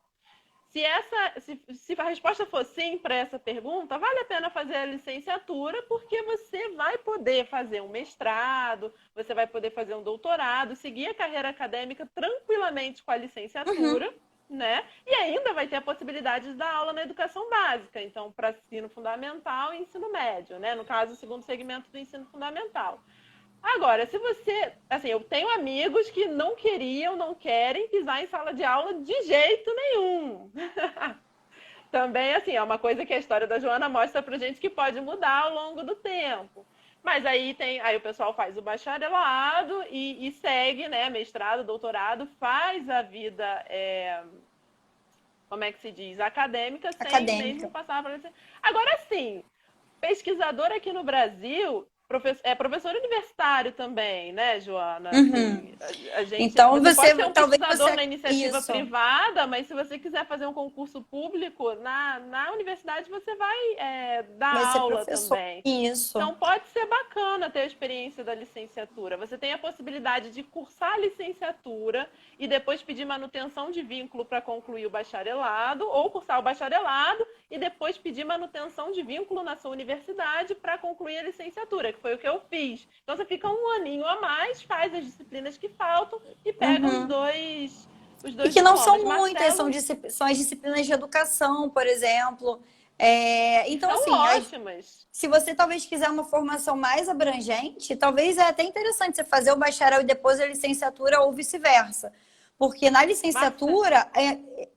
se a resposta for sim para essa pergunta, vale a pena fazer a licenciatura, porque você vai poder fazer um mestrado, você vai poder fazer um doutorado, seguir a carreira acadêmica tranquilamente com a licenciatura, né? E ainda vai ter a possibilidade de dar aula na educação básica, então, para ensino fundamental e ensino médio, né? No caso, o segundo segmento do ensino fundamental. Agora, se você... Assim, eu tenho amigos que não querem pisar em sala de aula de jeito nenhum. Também, assim, é uma coisa que a história da Joana mostra pra gente que pode mudar ao longo do tempo. Mas aí o pessoal faz o bacharelado e segue, né? Mestrado, doutorado, faz a vida... como é que se diz? Acadêmica, sem mesmo passar para... Agora, sim, pesquisador aqui no Brasil... professor universitário também, né, Joana? Assim, então você pode ser um talvez pesquisador na iniciativa privada, mas se você quiser fazer um concurso público, na universidade você vai dar aula também. Isso. Então pode ser bacana ter a experiência da licenciatura. Você tem a possibilidade de cursar a licenciatura e depois pedir manutenção de vínculo para concluir o bacharelado, ou cursar o bacharelado e depois pedir manutenção de vínculo na sua universidade para concluir a licenciatura, que foi o que eu fiz. Então você fica um aninho a mais, faz as disciplinas que faltam e pega os dois e que não são muitas, são as disciplinas de educação, por exemplo. Então, são assim, ótimas. Se você talvez quiser uma formação mais abrangente, talvez até interessante você fazer o bacharel e depois a licenciatura ou vice-versa. Porque na licenciatura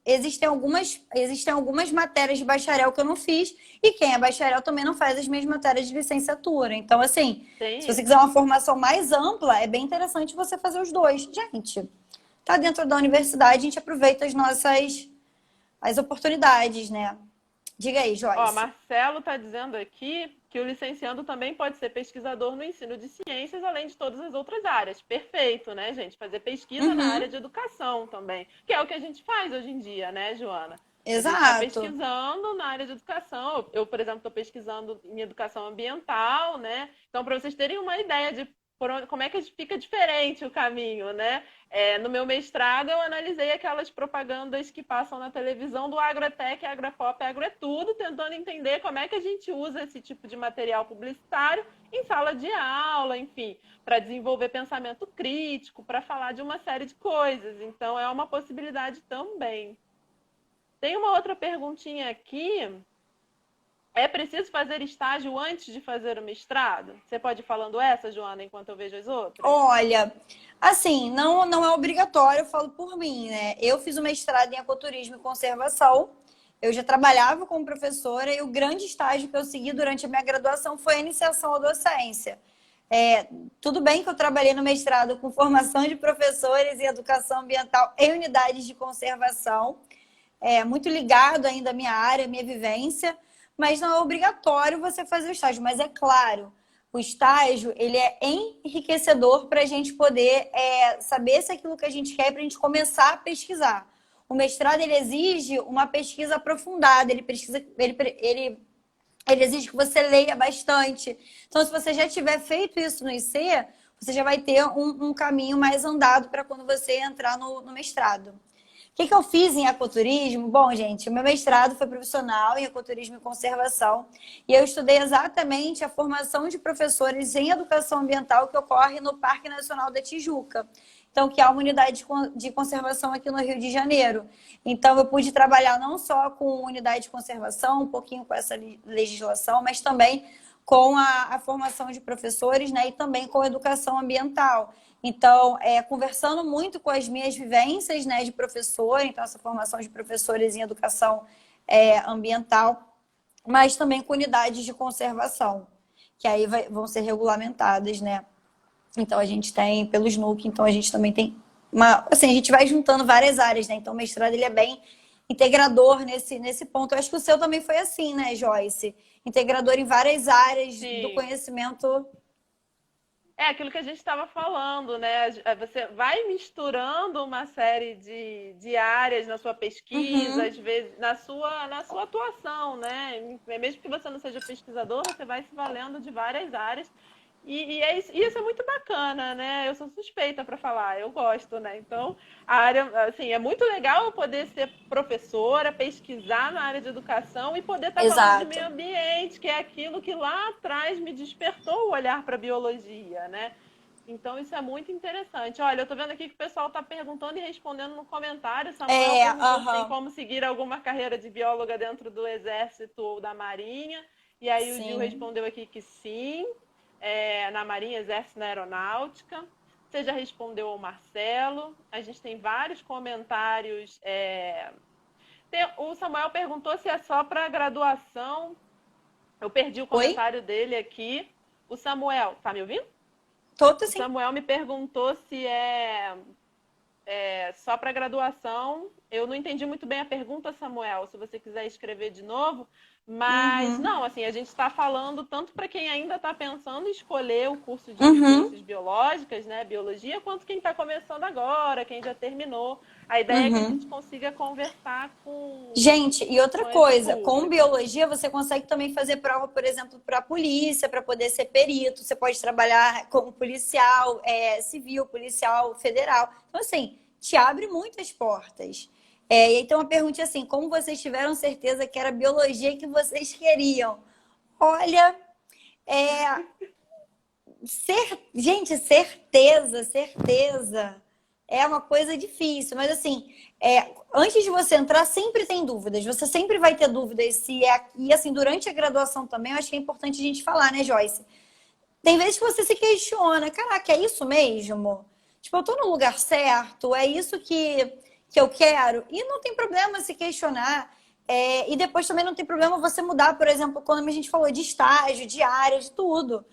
existem algumas matérias de bacharel que eu não fiz, e quem é bacharel também não faz as mesmas matérias de licenciatura. Então, assim, se você quiser uma formação mais ampla, é bem interessante você fazer os dois. Gente, tá dentro da universidade, a gente aproveita as oportunidades, né? Diga aí, Joyce. Marcelo está dizendo aqui que o licenciando também pode ser pesquisador no ensino de ciências, além de todas as outras áreas. Perfeito, né, gente? Fazer pesquisa na área de educação também, que é o que a gente faz hoje em dia, né, Joana? Exato. A gente está pesquisando na área de educação. Eu, por exemplo, estou pesquisando em educação ambiental, né? Então, para vocês terem uma ideia de como é que fica diferente o caminho, né? No meu mestrado, eu analisei aquelas propagandas que passam na televisão do Agrotec, Agropop, Agroetudo, tentando entender como é que a gente usa esse tipo de material publicitário em sala de aula, enfim, para desenvolver pensamento crítico, para falar de uma série de coisas. Então, é uma possibilidade também. Tem uma outra perguntinha aqui. É preciso fazer estágio antes de fazer o mestrado? Você pode ir falando essa, Joana, enquanto eu vejo as outras? Olha, assim, não é obrigatório, eu falo por mim, né? Eu fiz o mestrado em ecoturismo e conservação, eu já trabalhava como professora e o grande estágio que eu segui durante a minha graduação foi a iniciação à docência. Tudo bem que eu trabalhei no mestrado com formação de professores em educação ambiental em unidades de conservação, muito ligado ainda à minha área, à minha vivência, mas não é obrigatório você fazer o estágio. Mas é claro, o estágio, ele é enriquecedor para a gente poder saber se é aquilo que a gente quer para a gente começar a pesquisar. O mestrado, ele exige uma pesquisa aprofundada, ele exige que você leia bastante. Então, se você já tiver feito isso no IC, você já vai ter um caminho mais andado para quando você entrar no mestrado. O que eu fiz em ecoturismo? Bom, gente, o meu mestrado foi profissional em ecoturismo e conservação. E eu estudei exatamente a formação de professores em educação ambiental que ocorre no Parque Nacional da Tijuca. Então, que é uma unidade de conservação aqui no Rio de Janeiro. Então, eu pude trabalhar não só com unidade de conservação, um pouquinho com essa legislação, mas também com a formação de professores, né? E também com a educação ambiental. Então, conversando muito com as minhas vivências, né, de professor, então essa formação de professores em educação ambiental, mas também com unidades de conservação, que aí vão ser regulamentadas, né? Então, a gente tem pelos NUC, então a gente também tem assim, a gente vai juntando várias áreas, né? Então, o mestrado, ele é bem integrador nesse ponto. Eu acho que o seu também foi assim, né, Joyce? Integrador em várias áreas do conhecimento. É aquilo que a gente estava falando, né? Você vai misturando uma série de áreas na sua pesquisa, às vezes na sua atuação, né? Mesmo que você não seja pesquisador, você vai se valendo de várias áreas. E isso é muito bacana, né? Eu sou suspeita para falar, eu gosto, né? Então, a área, assim, é muito legal eu poder ser professora, pesquisar na área de educação e poder estar falando de meio ambiente, que é aquilo que lá atrás me despertou o olhar para a biologia, né? Então, isso é muito interessante. Olha, eu tô vendo aqui que o pessoal está perguntando e respondendo no comentário. Samuel perguntou se tem como seguir alguma carreira de bióloga dentro do Exército ou da Marinha. E aí o Gil respondeu aqui que sim. Na Marinha, Exército, na Aeronáutica. Você já respondeu ao Marcelo. A gente tem vários comentários. O Samuel perguntou se é só para graduação. Eu perdi o comentário dele aqui. O Samuel, tá me ouvindo? Tô sim. O Samuel me perguntou se é só para graduação. Eu não entendi muito bem a pergunta, Samuel. Se você quiser escrever de novo. Mas, não, assim, a gente está falando tanto para quem ainda está pensando em escolher o curso de ciências biológicas, né, biologia, quanto quem está começando agora, quem já terminou. A ideia é que a gente consiga conversar com... Gente, e outra coisa, com biologia você consegue também fazer prova, por exemplo, para a polícia, para poder ser perito. Você pode trabalhar como policial civil, policial federal. Então, assim, te abre muitas portas. E então, uma pergunta assim, como vocês tiveram certeza que era biologia que vocês queriam? Olha, gente, certeza é uma coisa difícil, mas assim, antes de você entrar, sempre tem dúvidas, você sempre vai ter dúvidas e assim, durante a graduação também, eu acho que é importante a gente falar, né, Joyce? Tem vezes que você se questiona, caraca, é isso mesmo? Tipo, eu tô no lugar certo? É isso que eu quero? E não tem problema se questionar. E depois também não tem problema você mudar, por exemplo, quando a gente falou de estágio, de área, de tudo.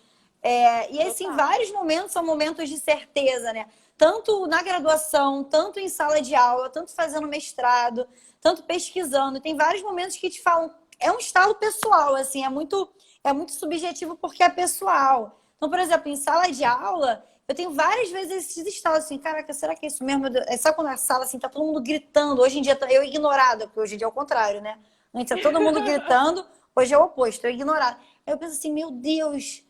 E assim, vários momentos são momentos de certeza, né? Tanto na graduação, tanto em sala de aula, tanto fazendo mestrado, tanto pesquisando. Tem vários momentos que te falam, é um estado pessoal, assim, é muito subjetivo porque é pessoal. Então, por exemplo, em sala de aula, eu tenho várias vezes esses estados assim, caraca, será que é isso mesmo? Sabe quando na sala assim, tá todo mundo gritando? Hoje em dia eu ignorada, porque hoje em dia é o contrário, né? Antes é todo mundo gritando, hoje é o oposto, eu ignorada. Aí eu penso assim, meu Deus,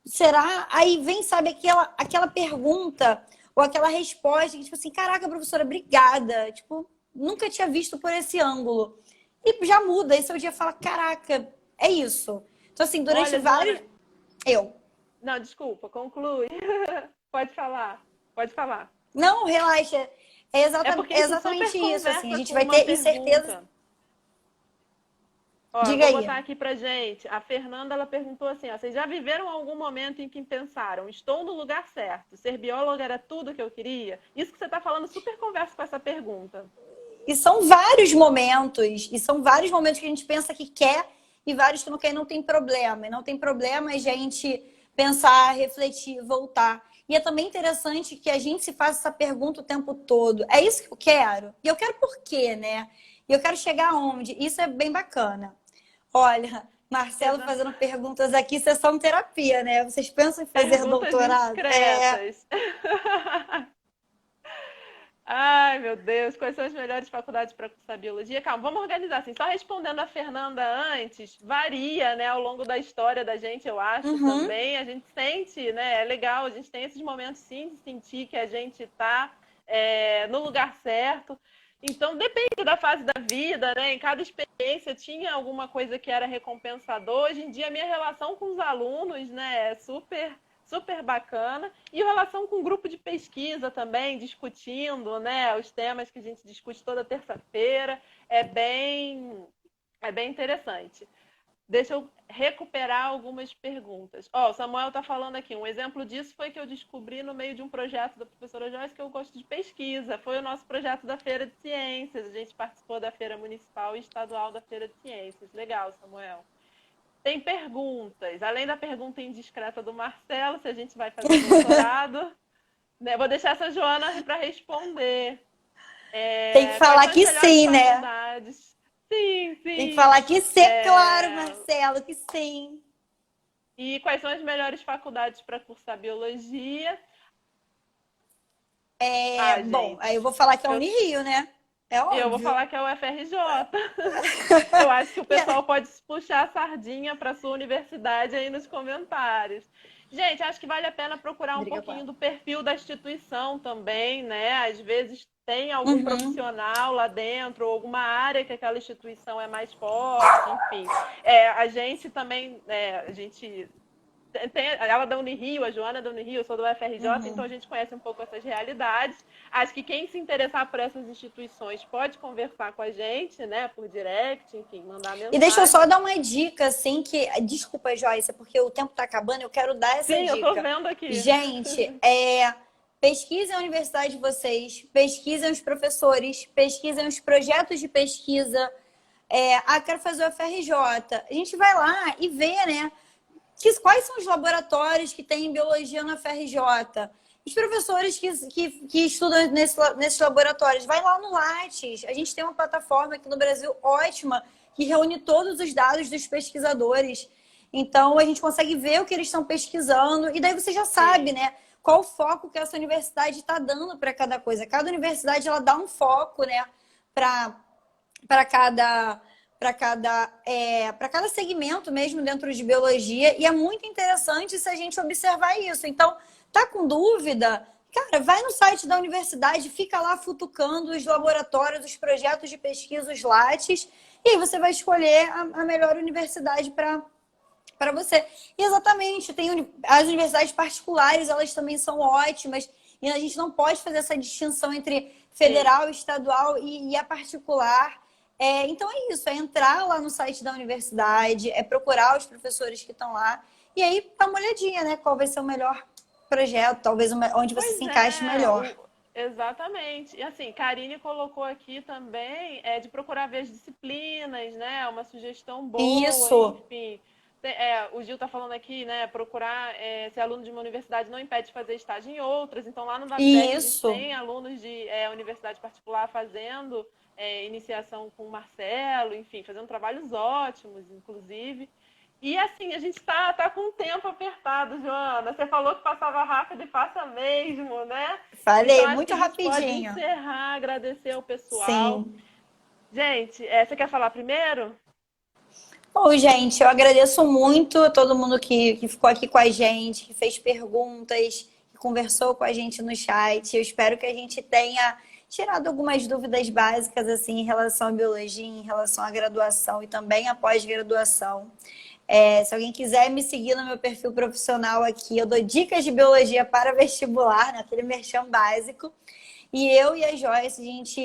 será? Aí vem, sabe, aquela pergunta ou aquela resposta que, tipo assim, caraca, professora, obrigada. Tipo, nunca tinha visto por esse ângulo. E já muda, aí seu dia fala, caraca, é isso. Então, assim, durante vários... Não, desculpa, conclui. Pode falar. Não, relaxa. É exatamente isso. Assim, a gente vai ter incerteza. Diga aí. Vou botar aqui pra gente. A Fernanda, ela perguntou assim, vocês já viveram algum momento em que pensaram, estou no lugar certo, ser bióloga era tudo que eu queria? Isso que você está falando super conversa com essa pergunta. E são vários momentos que a gente pensa que quer e vários que não quer e não tem problema. E não tem problema a gente pensar, refletir, voltar. E é também interessante que a gente se faça essa pergunta o tempo todo. É isso que eu quero? E eu quero por quê, né? E eu quero chegar aonde? Isso é bem bacana. Olha, Marcelo Exa- fazendo perguntas aqui, sessão terapia, né? Vocês pensam em fazer Perguntas doutorado? É. indiscretas. Ai, meu Deus, quais são as melhores faculdades para cursar biologia? Calma, vamos organizar assim. Só respondendo a Fernanda antes, varia, né, ao longo da história da gente, eu acho Uhum. também. A gente sente, né, é legal, a gente tem esses momentos sim de sentir que a gente está no lugar certo. Então, depende da fase da vida, né? Em cada experiência tinha alguma coisa que era recompensador. Hoje em dia, a minha relação com os alunos, né, é super bacana. E relação com o grupo de pesquisa também, discutindo, né, os temas que a gente discute toda terça-feira, é bem interessante. Deixa eu recuperar algumas perguntas. Ó, o Samuel está falando aqui. Um exemplo disso foi que eu descobri no meio de um projeto da professora Joyce que eu gosto de pesquisa. Foi o nosso projeto da Feira de Ciências. A gente participou da Feira Municipal e Estadual da Feira de Ciências. Legal, Samuel. Tem perguntas. Além da pergunta indiscreta do Marcelo, se a gente vai fazer doutorado, né? Vou deixar essa Joana para responder. Tem que Quais falar são as que melhores sim, né? faculdades? Sim, Tem que sim. falar que sim, claro, É, Marcelo, que sim. E quais são as melhores faculdades para cursar biologia? É, Ah, bom, aí eu gente, vou falar que é a eu, Unirio, né? É eu vou óbvio. falar que é o FRJ. Eu acho que o Yeah. pessoal pode puxar a sardinha para sua universidade aí nos comentários. Gente, acho que vale a pena procurar um Briga com pouquinho ela. do perfil da instituição também, né? Às vezes tem algum Uhum. profissional lá dentro, ou alguma área que aquela instituição é mais forte, enfim. A gente também, a gente ela da Unirio, a Joana da Unirio, eu sou do UFRJ, então a Uhum. gente conhece um pouco essas realidades. Acho que quem se interessar por essas instituições pode conversar com a gente, né, por direct, enfim, mandar E deixa eu mensagem. só dar uma dica, assim, que. Desculpa, Joyce, porque o tempo tá acabando, eu quero dar essa Sim, eu tô dica. vendo aqui. Gente, pesquisem a universidade de vocês, pesquisem os professores, pesquisem os projetos de pesquisa. Quero fazer o FRJ. A gente vai lá e vê, né? Quais são os laboratórios que tem em biologia na FRJ? Os professores que estudam nesses laboratórios, vai lá no Lattes. A gente tem uma plataforma aqui no Brasil ótima que reúne todos os dados dos pesquisadores. Então, a gente consegue ver o que eles estão pesquisando e daí você já sabe, Sim, né? Qual o foco que essa universidade está dando para cada coisa. Cada universidade ela dá um foco, né? Para cada para cada segmento mesmo dentro de biologia e é muito interessante se a gente observar isso. Então, tá com dúvida? Cara, vai no site da universidade, fica lá futucando os laboratórios, os projetos de pesquisa, os lattes, e aí você vai escolher a melhor universidade para você. E exatamente, tem as universidades particulares, elas também são ótimas, e a gente não pode fazer essa distinção entre sim. federal, estadual e a particular. Então é isso, é entrar lá no site da universidade, é procurar os professores que estão lá, e aí dar uma olhadinha, né? Qual vai ser o melhor projeto, talvez onde você se Pois encaixe é, melhor. exatamente. E assim, Karine colocou aqui também de procurar ver as disciplinas, né? Uma sugestão boa, Isso, enfim. O Gil está falando aqui, né? Procurar ser aluno de uma universidade não impede de fazer estágio em outras. Então, lá no DAPTEC a gente isso. tem alunos de universidade particular fazendo iniciação com o Marcelo, enfim, fazendo trabalhos ótimos, inclusive. E assim, a gente tá com o tempo apertado, Joana. Você falou que passava rápido e passa mesmo, né? Então Falei acho que muito a gente pode rapidinho. encerrar, agradecer ao pessoal. Sim. Gente, você quer falar primeiro? Bom, gente, eu agradeço muito a todo mundo que ficou aqui com a gente, que fez perguntas, que conversou com a gente no chat. Eu espero que a gente tenha tirado algumas dúvidas básicas assim em relação à biologia, em relação à graduação e também à pós-graduação. Se alguém quiser me seguir no meu perfil profissional aqui, eu dou dicas de biologia para vestibular, naquele merchan básico. E eu e a Joyce, a gente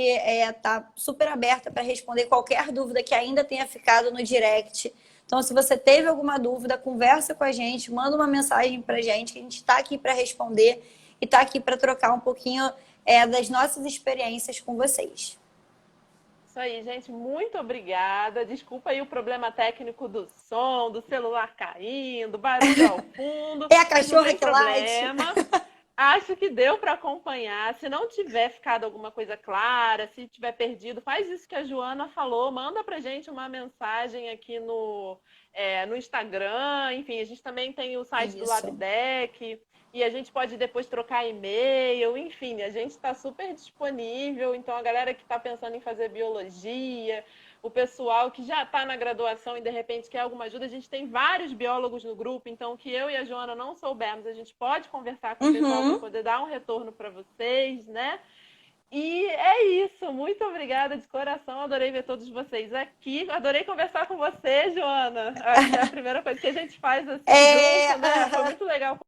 tá super aberta para responder qualquer dúvida que ainda tenha ficado no direct. Então, se você teve alguma dúvida, conversa com a gente, manda uma mensagem para a gente, que a gente está aqui para responder e está aqui para trocar um pouquinho das nossas experiências com vocês. Isso aí, gente, muito obrigada. Desculpa aí o problema técnico do som, do celular caindo, barulho ao fundo, É a mas não cachorra tem que late. problema. Acho que deu para acompanhar. Se não tiver ficado alguma coisa clara, se tiver perdido, faz isso que a Joana falou. Manda para gente uma mensagem aqui no Instagram. Enfim, a gente também tem o site do Isso. LabDeck e a gente pode depois trocar e-mail. Enfim, a gente está super disponível. Então, a galera que está pensando em fazer biologia, o pessoal que já está na graduação e de repente quer alguma ajuda, a gente tem vários biólogos no grupo, então o que eu e a Joana não soubermos, a gente pode conversar com o pessoal para Uhum. poder dar um retorno para vocês, né? E é isso, muito obrigada de coração, adorei ver todos vocês aqui, adorei conversar com você, Joana. Acho que é a primeira coisa que a gente faz assim É, junto, né? Foi muito legal